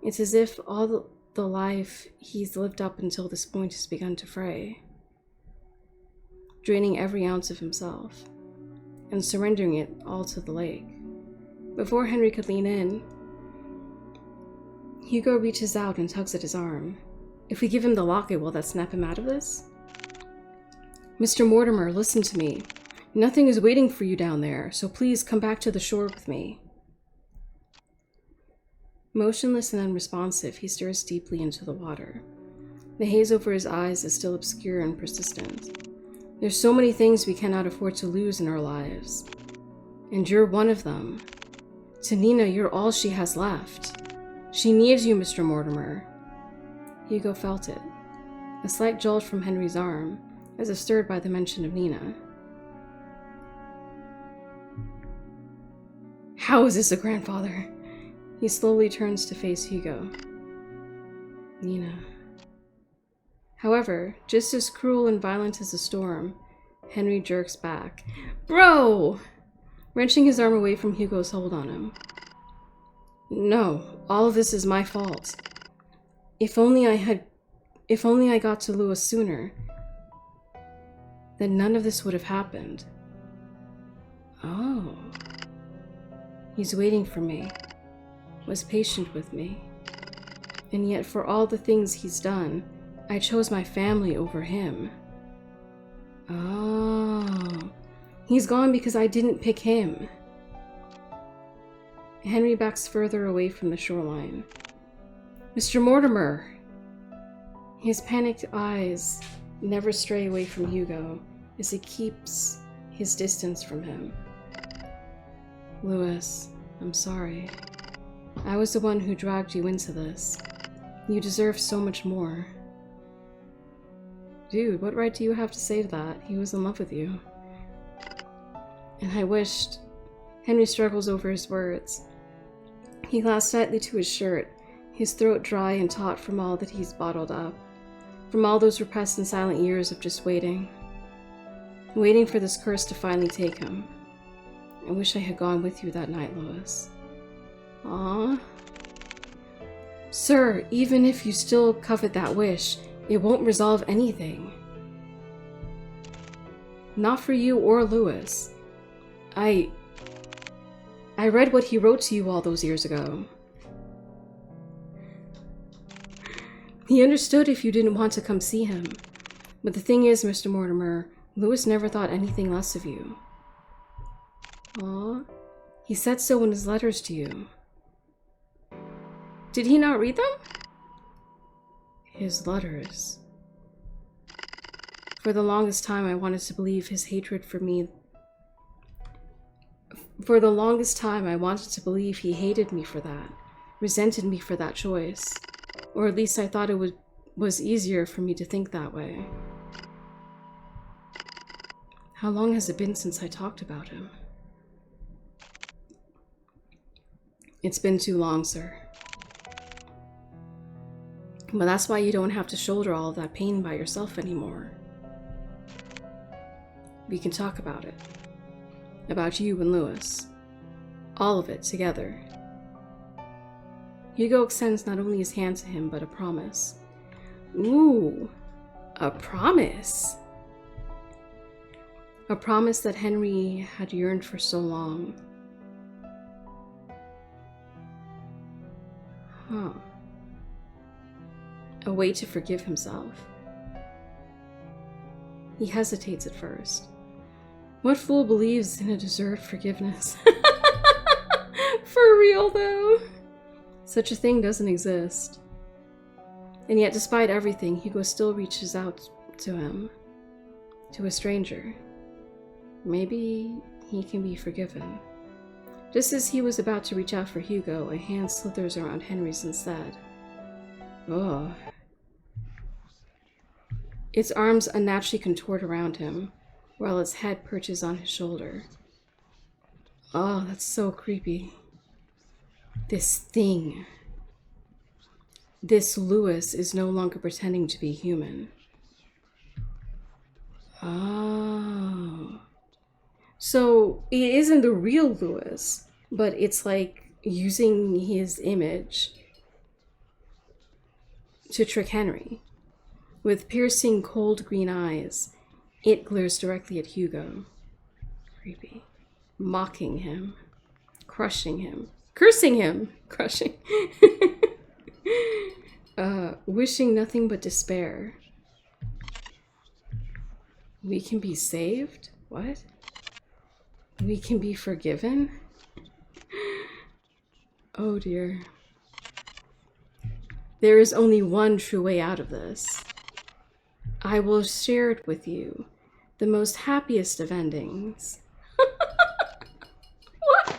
[SPEAKER 1] It's as if all the life he's lived up until this point has begun to fray, draining every ounce of himself, and surrendering it all to the lake. Before Henry could lean in, Hugo reaches out and tugs at his arm. If we give him the locket, will that snap him out of this? Mr. Mortimer, listen to me. Nothing is waiting for you down there, so please come back to the shore with me. Motionless and unresponsive, he stares deeply into the water. The haze over his eyes is still obscure and persistent. There's so many things we cannot afford to lose in our lives. And you're one of them. To Nina, you're all she has left. She needs you, Mr. Mortimer. Hugo felt it. A slight jolt from Henry's arm, as if stirred by the mention of Nina. How is this a grandfather? He slowly turns to face Hugo. Nina. However, just as cruel and violent as a storm, Henry jerks back. Bro! Wrenching his arm away from Hugo's hold on him. No, all of this is my fault. If only I got to Lewis sooner, then none of this would have happened. Oh. He's waiting for me, was patient with me. And yet for all the things he's done, I chose my family over him. Oh. He's gone because I didn't pick him. Henry backs further away from the shoreline. Mr. Mortimer! His panicked eyes never stray away from Hugo as he keeps his distance from him. Lewis, I'm sorry. I was the one who dragged you into this. You deserve so much more. Dude, what right do you have to say to that? He was in love with you. And I wished... Henry struggles over his words. He clasps tightly to his shirt, his throat dry and taut from all that he's bottled up. From all those repressed and silent years of just waiting. Waiting for this curse to finally take him. I wish I had gone with you that night, Lois. Aww. Sir, even if you still covet that wish, it won't resolve anything. Not for you or Lewis. I read what he wrote to you all those years ago. He understood if you didn't want to come see him. But the thing is, Mr. Mortimer, Lewis never thought anything less of you. Aw, he said so in his letters to you. Did he not read them? His letters. For the longest time, I wanted to believe his hatred for me. For the longest time, I wanted to believe he hated me for that, resented me for that choice. Or at least I thought it was easier for me to think that way. How long has it been since I talked about him? It's been too long, sir. But that's why you don't have to shoulder all of that pain by yourself anymore. We can talk about it. About you and Lewis. All of it together. Hugo extends not only his hand to him, but a promise. Ooh, a promise. A promise that Henry had yearned for so long. Huh. A way to forgive himself. He hesitates at first. What fool believes in a deserved forgiveness? For real, though. Such a thing doesn't exist. And yet, despite everything, Hugo still reaches out to him. To a stranger. Maybe he can be forgiven. Just as he was about to reach out for Hugo, a hand slithers around Henry's instead. Ugh. Its arms unnaturally contort around him, while its head perches on his shoulder. Oh, that's so creepy. This thing. This Lewis is no longer pretending to be human. Oh. So it isn't the real Lewis, but it's like using his image to trick Henry. With piercing, cold green eyes, it glares directly at Hugo. Creepy. Mocking him. Crushing him. Cursing him! Crushing. Wishing nothing but despair. We can be saved? What? We can be forgiven? Oh dear. There is only one true way out of this. I will share it with you. The most happiest of endings. What?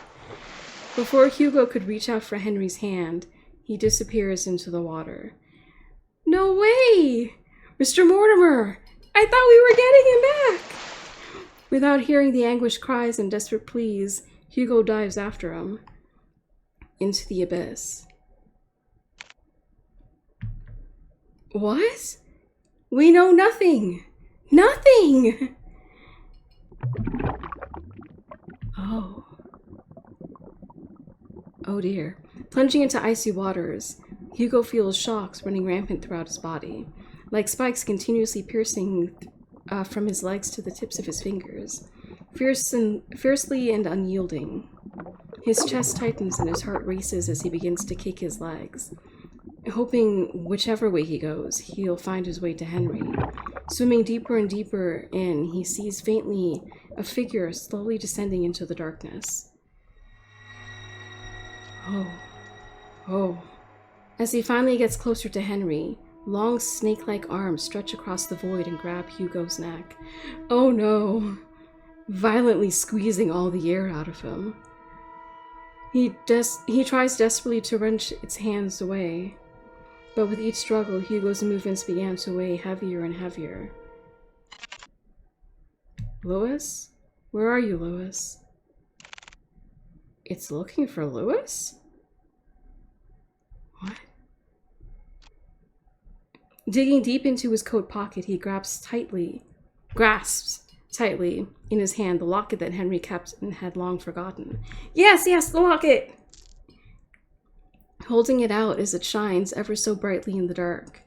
[SPEAKER 1] Before Hugo could reach out for Henry's hand, he disappears into the water. No way! Mr. Mortimer! I thought we were getting him back! Without hearing the anguished cries and desperate pleas, Hugo dives after him. Into the abyss. What? We know nothing! Nothing! Oh. Oh dear. Plunging into icy waters, Hugo feels shocks running rampant throughout his body, like spikes continuously piercing from his legs to the tips of his fingers, fiercely and unyielding. His chest tightens and his heart races as he begins to kick his legs, hoping whichever way he goes, he'll find his way to Henry. Swimming deeper and deeper in, he sees faintly a figure slowly descending into the darkness. Oh. As he finally gets closer to Henry, long snake-like arms stretch across the void and grab Hugo's neck. Oh no! Violently squeezing all the air out of him. He tries desperately to wrench its hands away, but with each struggle, Hugo's movements began to weigh heavier and heavier. Louis? Where are you, Louis? It's looking for Louis? What? Digging deep into his coat pocket, he grasps tightly in his hand the locket that Henry kept and had long forgotten. Yes, the locket! Holding it out as it shines ever so brightly in the dark. ...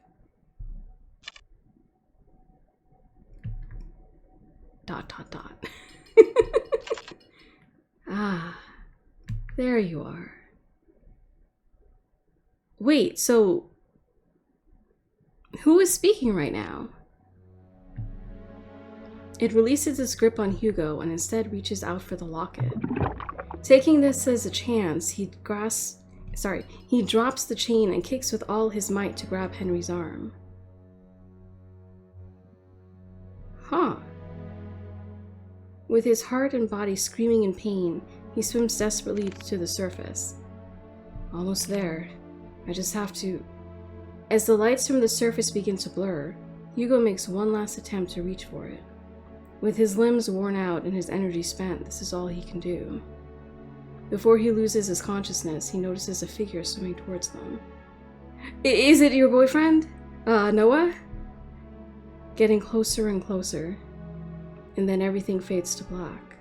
[SPEAKER 1] Ah, there you are. Wait, so who is speaking right now? It releases its grip on Hugo and instead reaches out for the locket. Taking this as a chance, he drops the chain and kicks with all his might to grab Henry's arm. Huh. With his heart and body screaming in pain, he swims desperately to the surface. Almost there. I just have to... As the lights from the surface begin to blur, Hugo makes one last attempt to reach for it. With his limbs worn out and his energy spent, this is all he can do. Before he loses his consciousness, he notices a figure swimming towards them. Is it your boyfriend? Noah? Getting closer and closer, and then everything fades to black.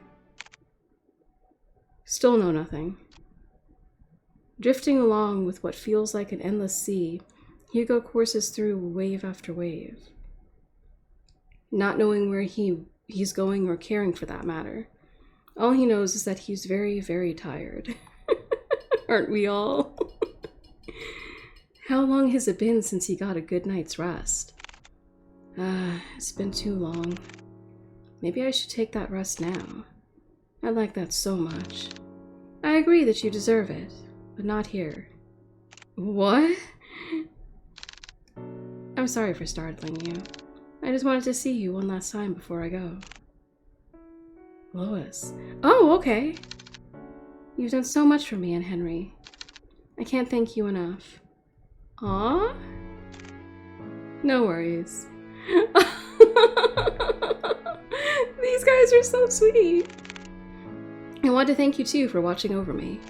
[SPEAKER 1] Still know nothing. Drifting along with what feels like an endless sea, Hugo courses through wave after wave. Not knowing where he's going or caring for that matter. All he knows is that he's very, very tired. Aren't we all? How long has it been since he got a good night's rest? It's been too long. Maybe I should take that rest now. I like that so much. I agree that you deserve it, but not here. What? I'm sorry for startling you. I just wanted to see you one last time before I go. Lois. Oh, okay. You've done so much for me and Henry. I can't thank you enough. Aw? No worries. These guys are so sweet. I want to thank you too for watching over me.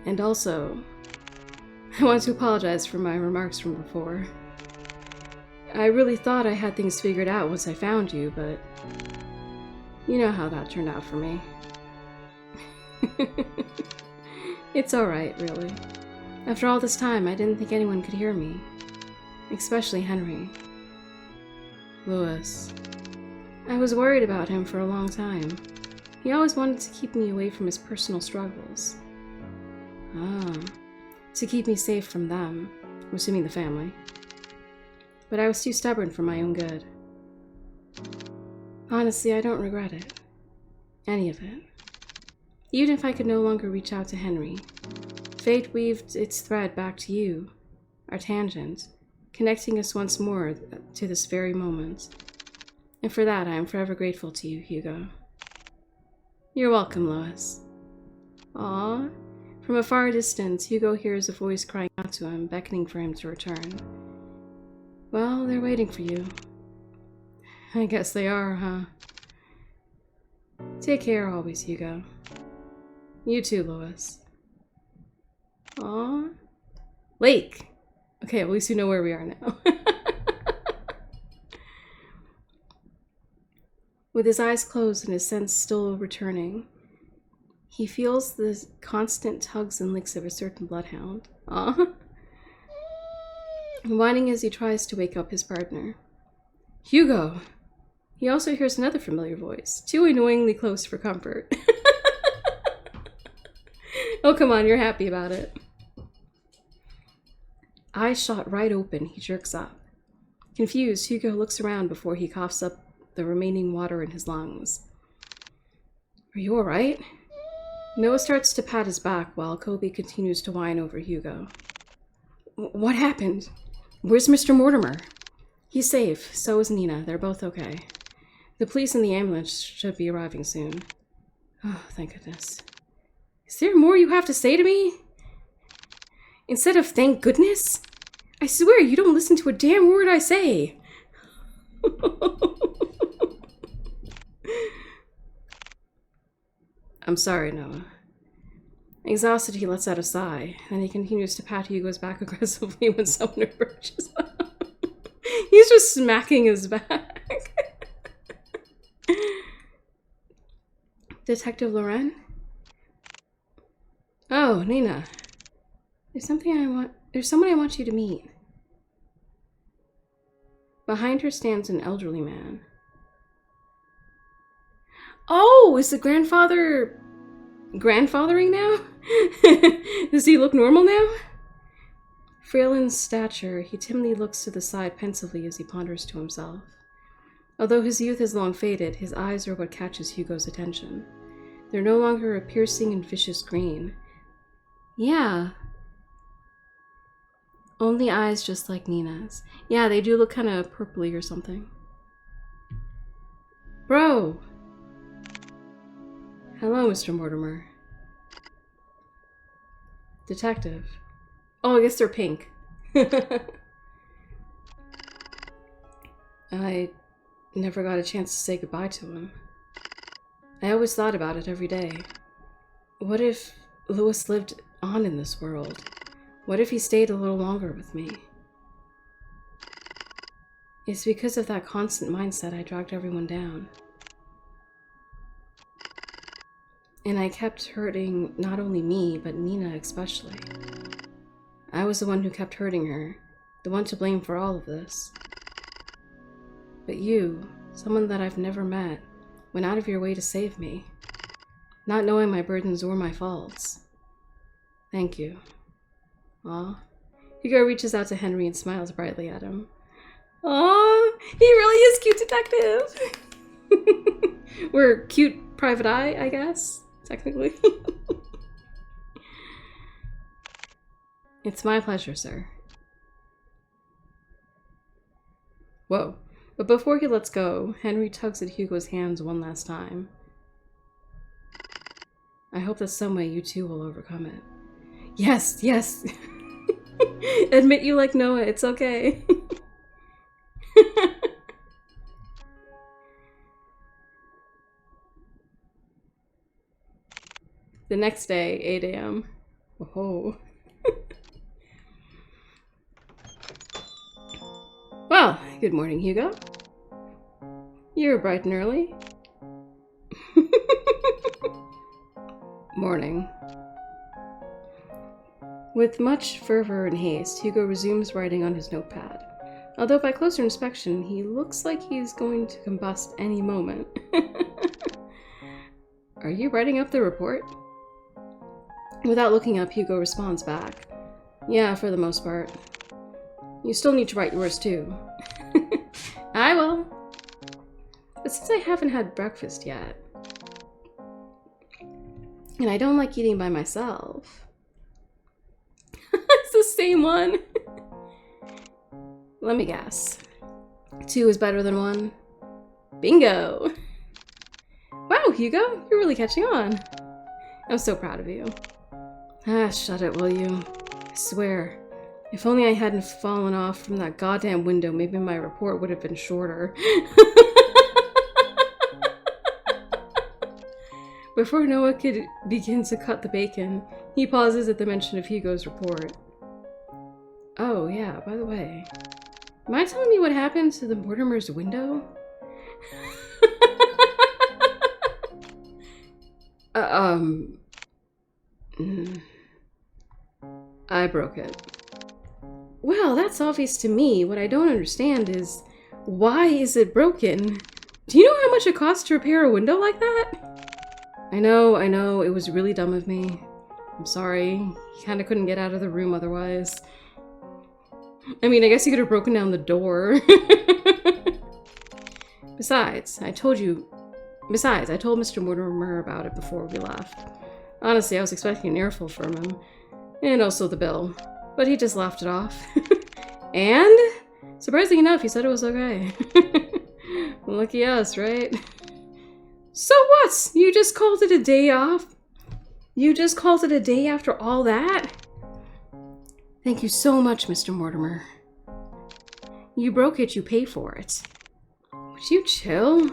[SPEAKER 1] And also, I want to apologize for my remarks from before. I really thought I had things figured out once I found you, but you know how that turned out for me. It's alright, really. After all this time, I didn't think anyone could hear me. Especially Henry. Louis. I was worried about him for a long time. He always wanted to keep me away from his personal struggles. To keep me safe from them. I'm assuming the family. But I was too stubborn for my own good. Honestly, I don't regret it. Any of it. Even if I could no longer reach out to Henry, fate weaved its thread back to you, our tangent, connecting us once more to this very moment. And for that, I am forever grateful to you, Hugo. You're welcome, Lois. Aww. From a far distance, Hugo hears a voice crying out to him, beckoning for him to return. Well, they're waiting for you. I guess they are, huh? Take care always, Hugo. You too, Lois. Aww. Lake! Okay, at least you know where we are now. With his eyes closed and his sense still returning, he feels the constant tugs and licks of a certain bloodhound. Aww. Whining as he tries to wake up his partner. Hugo! He also hears another familiar voice, too annoyingly close for comfort. Oh, come on, you're happy about it. Eyes shot right open, he jerks up. Confused, Hugo looks around before he coughs up the remaining water in his lungs. Are you alright? Noah starts to pat his back while Kobe continues to whine over Hugo. What happened? Where's Mr. Mortimer? He's safe, so is Nina. They're both okay. The police and the ambulance should be arriving soon. Oh, thank goodness. Is there more you have to say to me? Instead of thank goodness? I swear you don't listen to a damn word I say. I'm sorry, Noah. Exhausted, he lets out a sigh, and he continues to pat Hugo's back aggressively when someone approaches him. He's just smacking his back. Detective Loren? Oh, Nina. There's someone I want you to meet. Behind her stands an elderly man. Oh, is the grandfather grandfathering now? Does he look normal now? Frail in stature, he timidly looks to the side pensively as he ponders to himself. Although his youth is long faded, his eyes are what catches Hugo's attention. They're no longer a piercing and vicious green. Yeah. Only eyes just like Nina's. Yeah, they do look kind of purpley or something. Bro! Hello, Mr. Mortimer. Detective. Oh, I guess they're pink. I never got a chance to say goodbye to him. I always thought about it every day. What if Louis lived on in this world? What if he stayed a little longer with me? It's because of that constant mindset I dragged everyone down. And I kept hurting not only me, but Nina especially. I was the one who kept hurting her, the one to blame for all of this. But you, someone that I've never met, went out of your way to save me, not knowing my burdens or my faults. Thank you. Aw. Hugo reaches out to Henry and smiles brightly at him. Aw, he really is cute detective! We're cute private eye, I guess, technically. It's my pleasure, sir. Whoa. But before he lets go, Henry tugs at Hugo's hands one last time. I hope that some way you two will overcome it. Yes, yes! Admit you like Noah, it's okay. The next day, 8 a.m. Oh. Well, good morning, Hugo. You're bright and early. Morning. With much fervor and haste, Hugo resumes writing on his notepad. Although by closer inspection, he looks like he's going to combust any moment. Are you writing up the report? Without looking up, Hugo responds back. Yeah, for the most part. You still need to write yours too. I will. But since I haven't had breakfast yet, and I don't like eating by myself. It's the same one. Let me guess. 2 is better than 1. Bingo! Wow, Hugo, you're really catching on. I'm so proud of you. Ah, shut it, will you? I swear. If only I hadn't fallen off from that goddamn window, maybe my report would have been shorter. Before Noah could begin to cut the bacon, he pauses at the mention of Hugo's report. Oh, yeah, by the way. Mind telling me what happened to the Mortimer's window? I broke it. Well, that's obvious to me. What I don't understand is, why is it broken? Do you know how much it costs to repair a window like that? I know, it was really dumb of me. I'm sorry. He kinda couldn't get out of the room otherwise. I mean, I guess he could have broken down the door. Besides, I told Mr. Mortimer about it before we left. Honestly, I was expecting an earful from him. And also the bill. But he just laughed it off. And, surprisingly enough, he said it was okay. Lucky us, right? So what? You just called it a day off? You just called it a day after all that? Thank you so much, Mr. Mortimer. You broke it, you pay for it. Would you chill?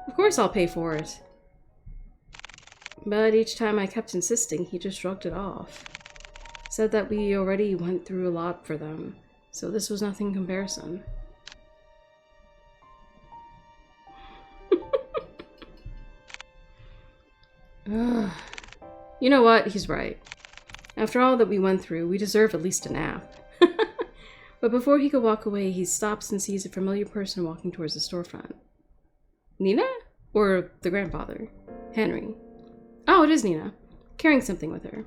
[SPEAKER 1] Of course I'll pay for it. But each time I kept insisting, he just shrugged it off. Said that we already went through a lot for them, so this was nothing in comparison. You know what? He's right. After all that we went through, we deserve at least a nap. But before he could walk away, he stops and sees a familiar person walking towards the storefront. Nina? Or the grandfather? Henry. Oh, it is Nina, carrying something with her.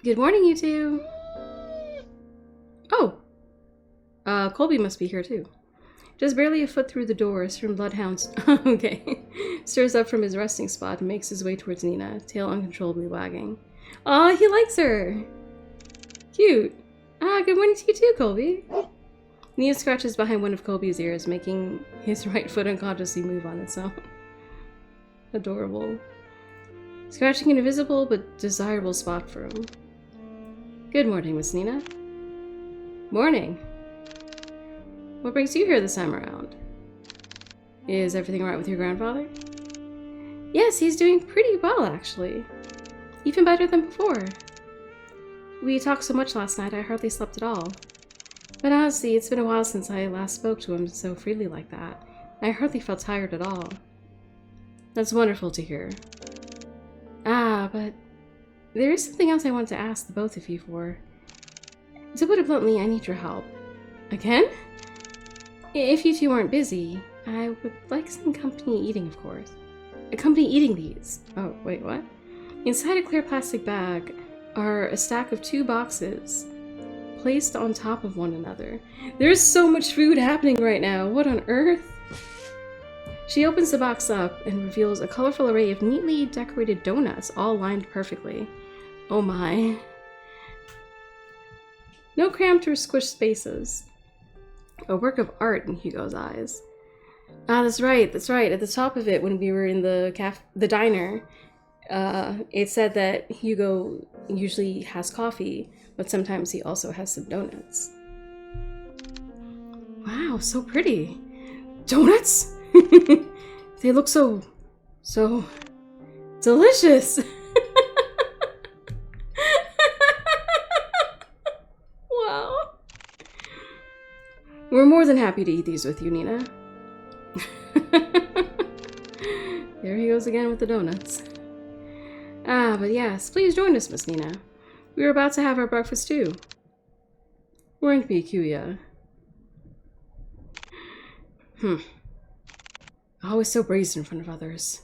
[SPEAKER 1] Good morning, you two. Oh. Colby must be here too. Just barely a foot through the door, a certain bloodhound stirs up from his resting spot and makes his way towards Nina, tail uncontrollably wagging. Aw, he likes her! Cute! Ah, good morning to you too, Colby! Nina scratches behind one of Colby's ears, making his right foot unconsciously move on its own. Adorable. Scratching an invisible but desirable spot for him. Good morning, Miss Nina. Morning. What brings you here this time around? Is everything alright with your grandfather? Yes, he's doing pretty well, actually. Even better than before. We talked so much last night, I hardly slept at all. But honestly, it's been a while since I last spoke to him so freely like that. I hardly felt tired at all. That's wonderful to hear. Ah, but there is something else I want to ask the both of you for. To put it bluntly, I need your help. Again? If you two aren't busy, I would like some company eating, of course. Company eating these. Oh, wait, what? Inside a clear plastic bag are a stack of 2 boxes placed on top of one another. There's so much food happening right now. What on earth? She opens the box up and reveals a colorful array of neatly decorated donuts, all lined perfectly. Oh my. No cramped or squished spaces. A work of art in Hugo's eyes. Ah, that's right. At the top of it, when we were in the diner, it said that Hugo usually has coffee, but sometimes he also has some donuts. Wow, so pretty. Donuts? They look so delicious. Wow. We're more than happy to eat these with you, Nina. There he goes again with the donuts. Ah, but yes, please join us, Miss Nina. We were about to have our breakfast too. Weren't we, Kuya? Always so brazen in front of others.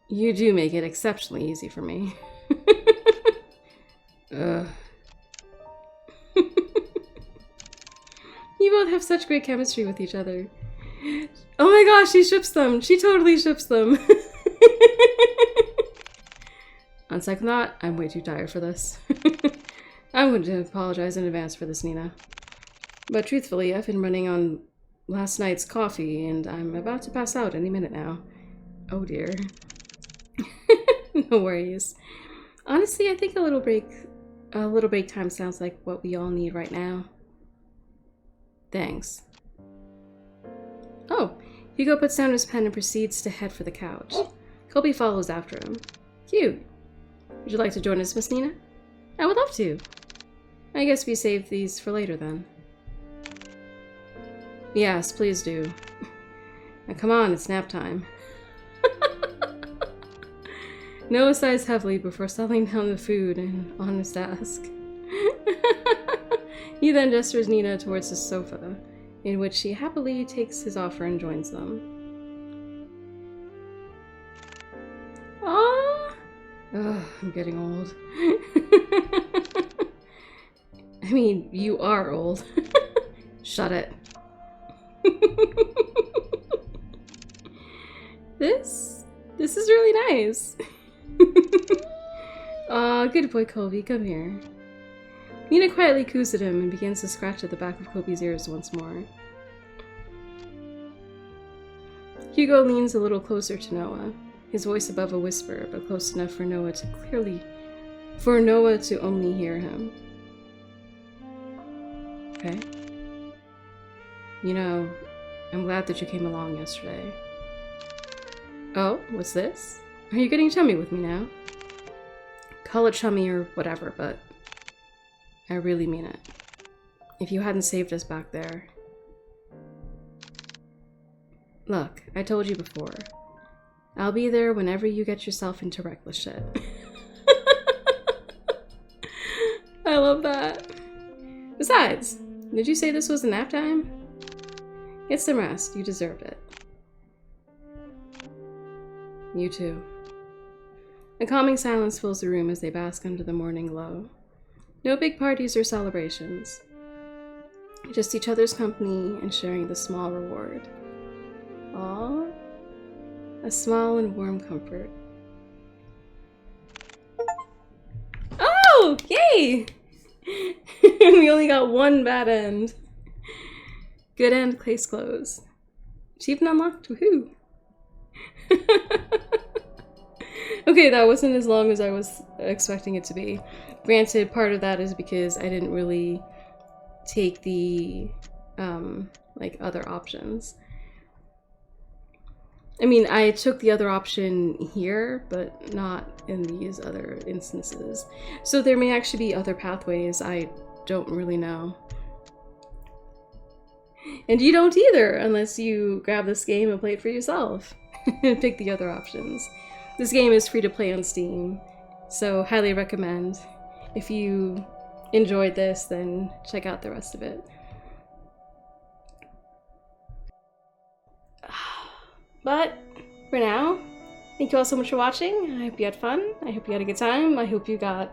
[SPEAKER 1] You do make it exceptionally easy for me. You both have such great chemistry with each other. Oh my gosh, she ships them! She totally ships them! On second thought, I'm way too tired for this. I'm going to apologize in advance for this, Nina. But truthfully, I've been running on last night's coffee, and I'm about to pass out any minute now. Oh dear. No worries. Honestly, I think a little break time sounds like what we all need right now. Thanks. Oh, Hugo puts down his pen and proceeds to head for the couch. Colby follows after him. Cute. Would you like to join us, Miss Nina? I would love to. I guess we save these for later then. Yes, please do. Now come on, it's nap time. Noah sighs heavily before settling down the food and on his desk. He then gestures Nina towards the sofa, in which she happily takes his offer and joins them. Aww! Ugh, I'm getting old. I mean, you are old. Shut it. This is really nice. Aw, good boy, Colby, come here. Nina quietly coos at him and begins to scratch at the back of Colby's ears once more. Hugo leans a little closer to Noah, his voice above a whisper, but close enough for Noah to only hear him. Okay. You know, I'm glad that you came along yesterday. Oh, what's this? Are you getting chummy with me now? Call it chummy or whatever, but I really mean it. If you hadn't saved us back there... Look, I told you before. I'll be there whenever you get yourself into reckless shit. I love that. Besides, did you say this was a nap time? Get some rest. You deserved it. You too. A calming silence fills the room as they bask under the morning glow. No big parties or celebrations. Just each other's company and sharing the small reward. Aww. A small and warm comfort. Oh! Yay! We only got one bad end. Good end, case closed. Achievement unlocked, woohoo! Okay, that wasn't as long as I was expecting it to be. Granted, part of that is because I didn't really take the, like, other options. I mean, I took the other option here, but not in these other instances. So there may actually be other pathways, I don't really know. And you don't either, unless you grab this game and play it for yourself. And pick the other options. This game is free to play on Steam, so highly recommend. If you enjoyed this, then check out the rest of it. But for now, thank you all so much for watching. I hope you had fun. I hope you had a good time. I hope you got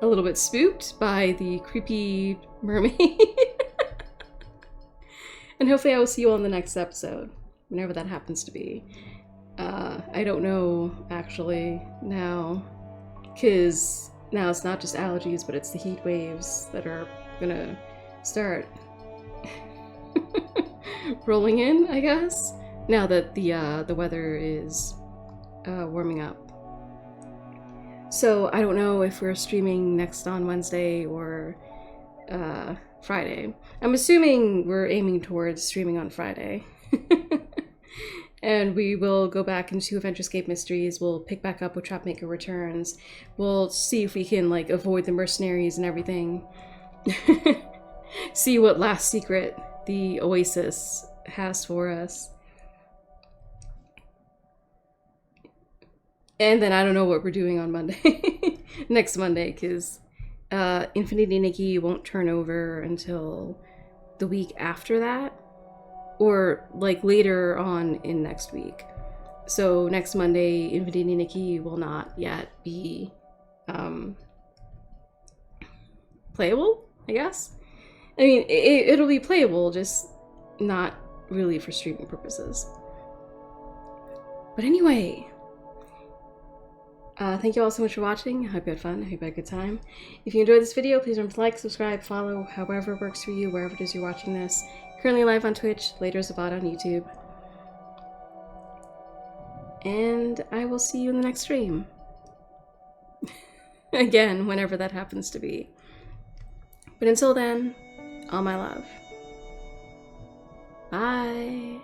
[SPEAKER 1] a little bit spooked by the creepy mermaid. And hopefully I will see you all in the next episode, whenever that happens to be. I don't know, actually, now, because now it's not just allergies, but it's the heat waves that are gonna start rolling in, I guess, now that the weather is warming up. So I don't know if we're streaming next on Wednesday or Friday. I'm assuming we're aiming towards streaming on Friday. And we will go back into Adventurescape Mysteries. We'll pick back up with Trapmaker Returns. We'll see if we can, like, avoid the mercenaries and everything. See what last secret the Oasis has for us. And then I don't know what we're doing on Monday. Next Monday, because Infinity Nikki won't turn over until the week after that. Or, like, later on in next week. So next Monday, Infinity Nikki will not yet be playable, I guess? I mean, it'll be playable, just not really for streaming purposes. But anyway, Thank you all so much for watching. I hope you had fun. I hope you had a good time. If you enjoyed this video, please remember to like, subscribe, follow, however it works for you, wherever it is you're watching this. Currently live on Twitch, later as a VOD on YouTube. And I will see you in the next stream. Again, whenever that happens to be. But until then, all my love. Bye.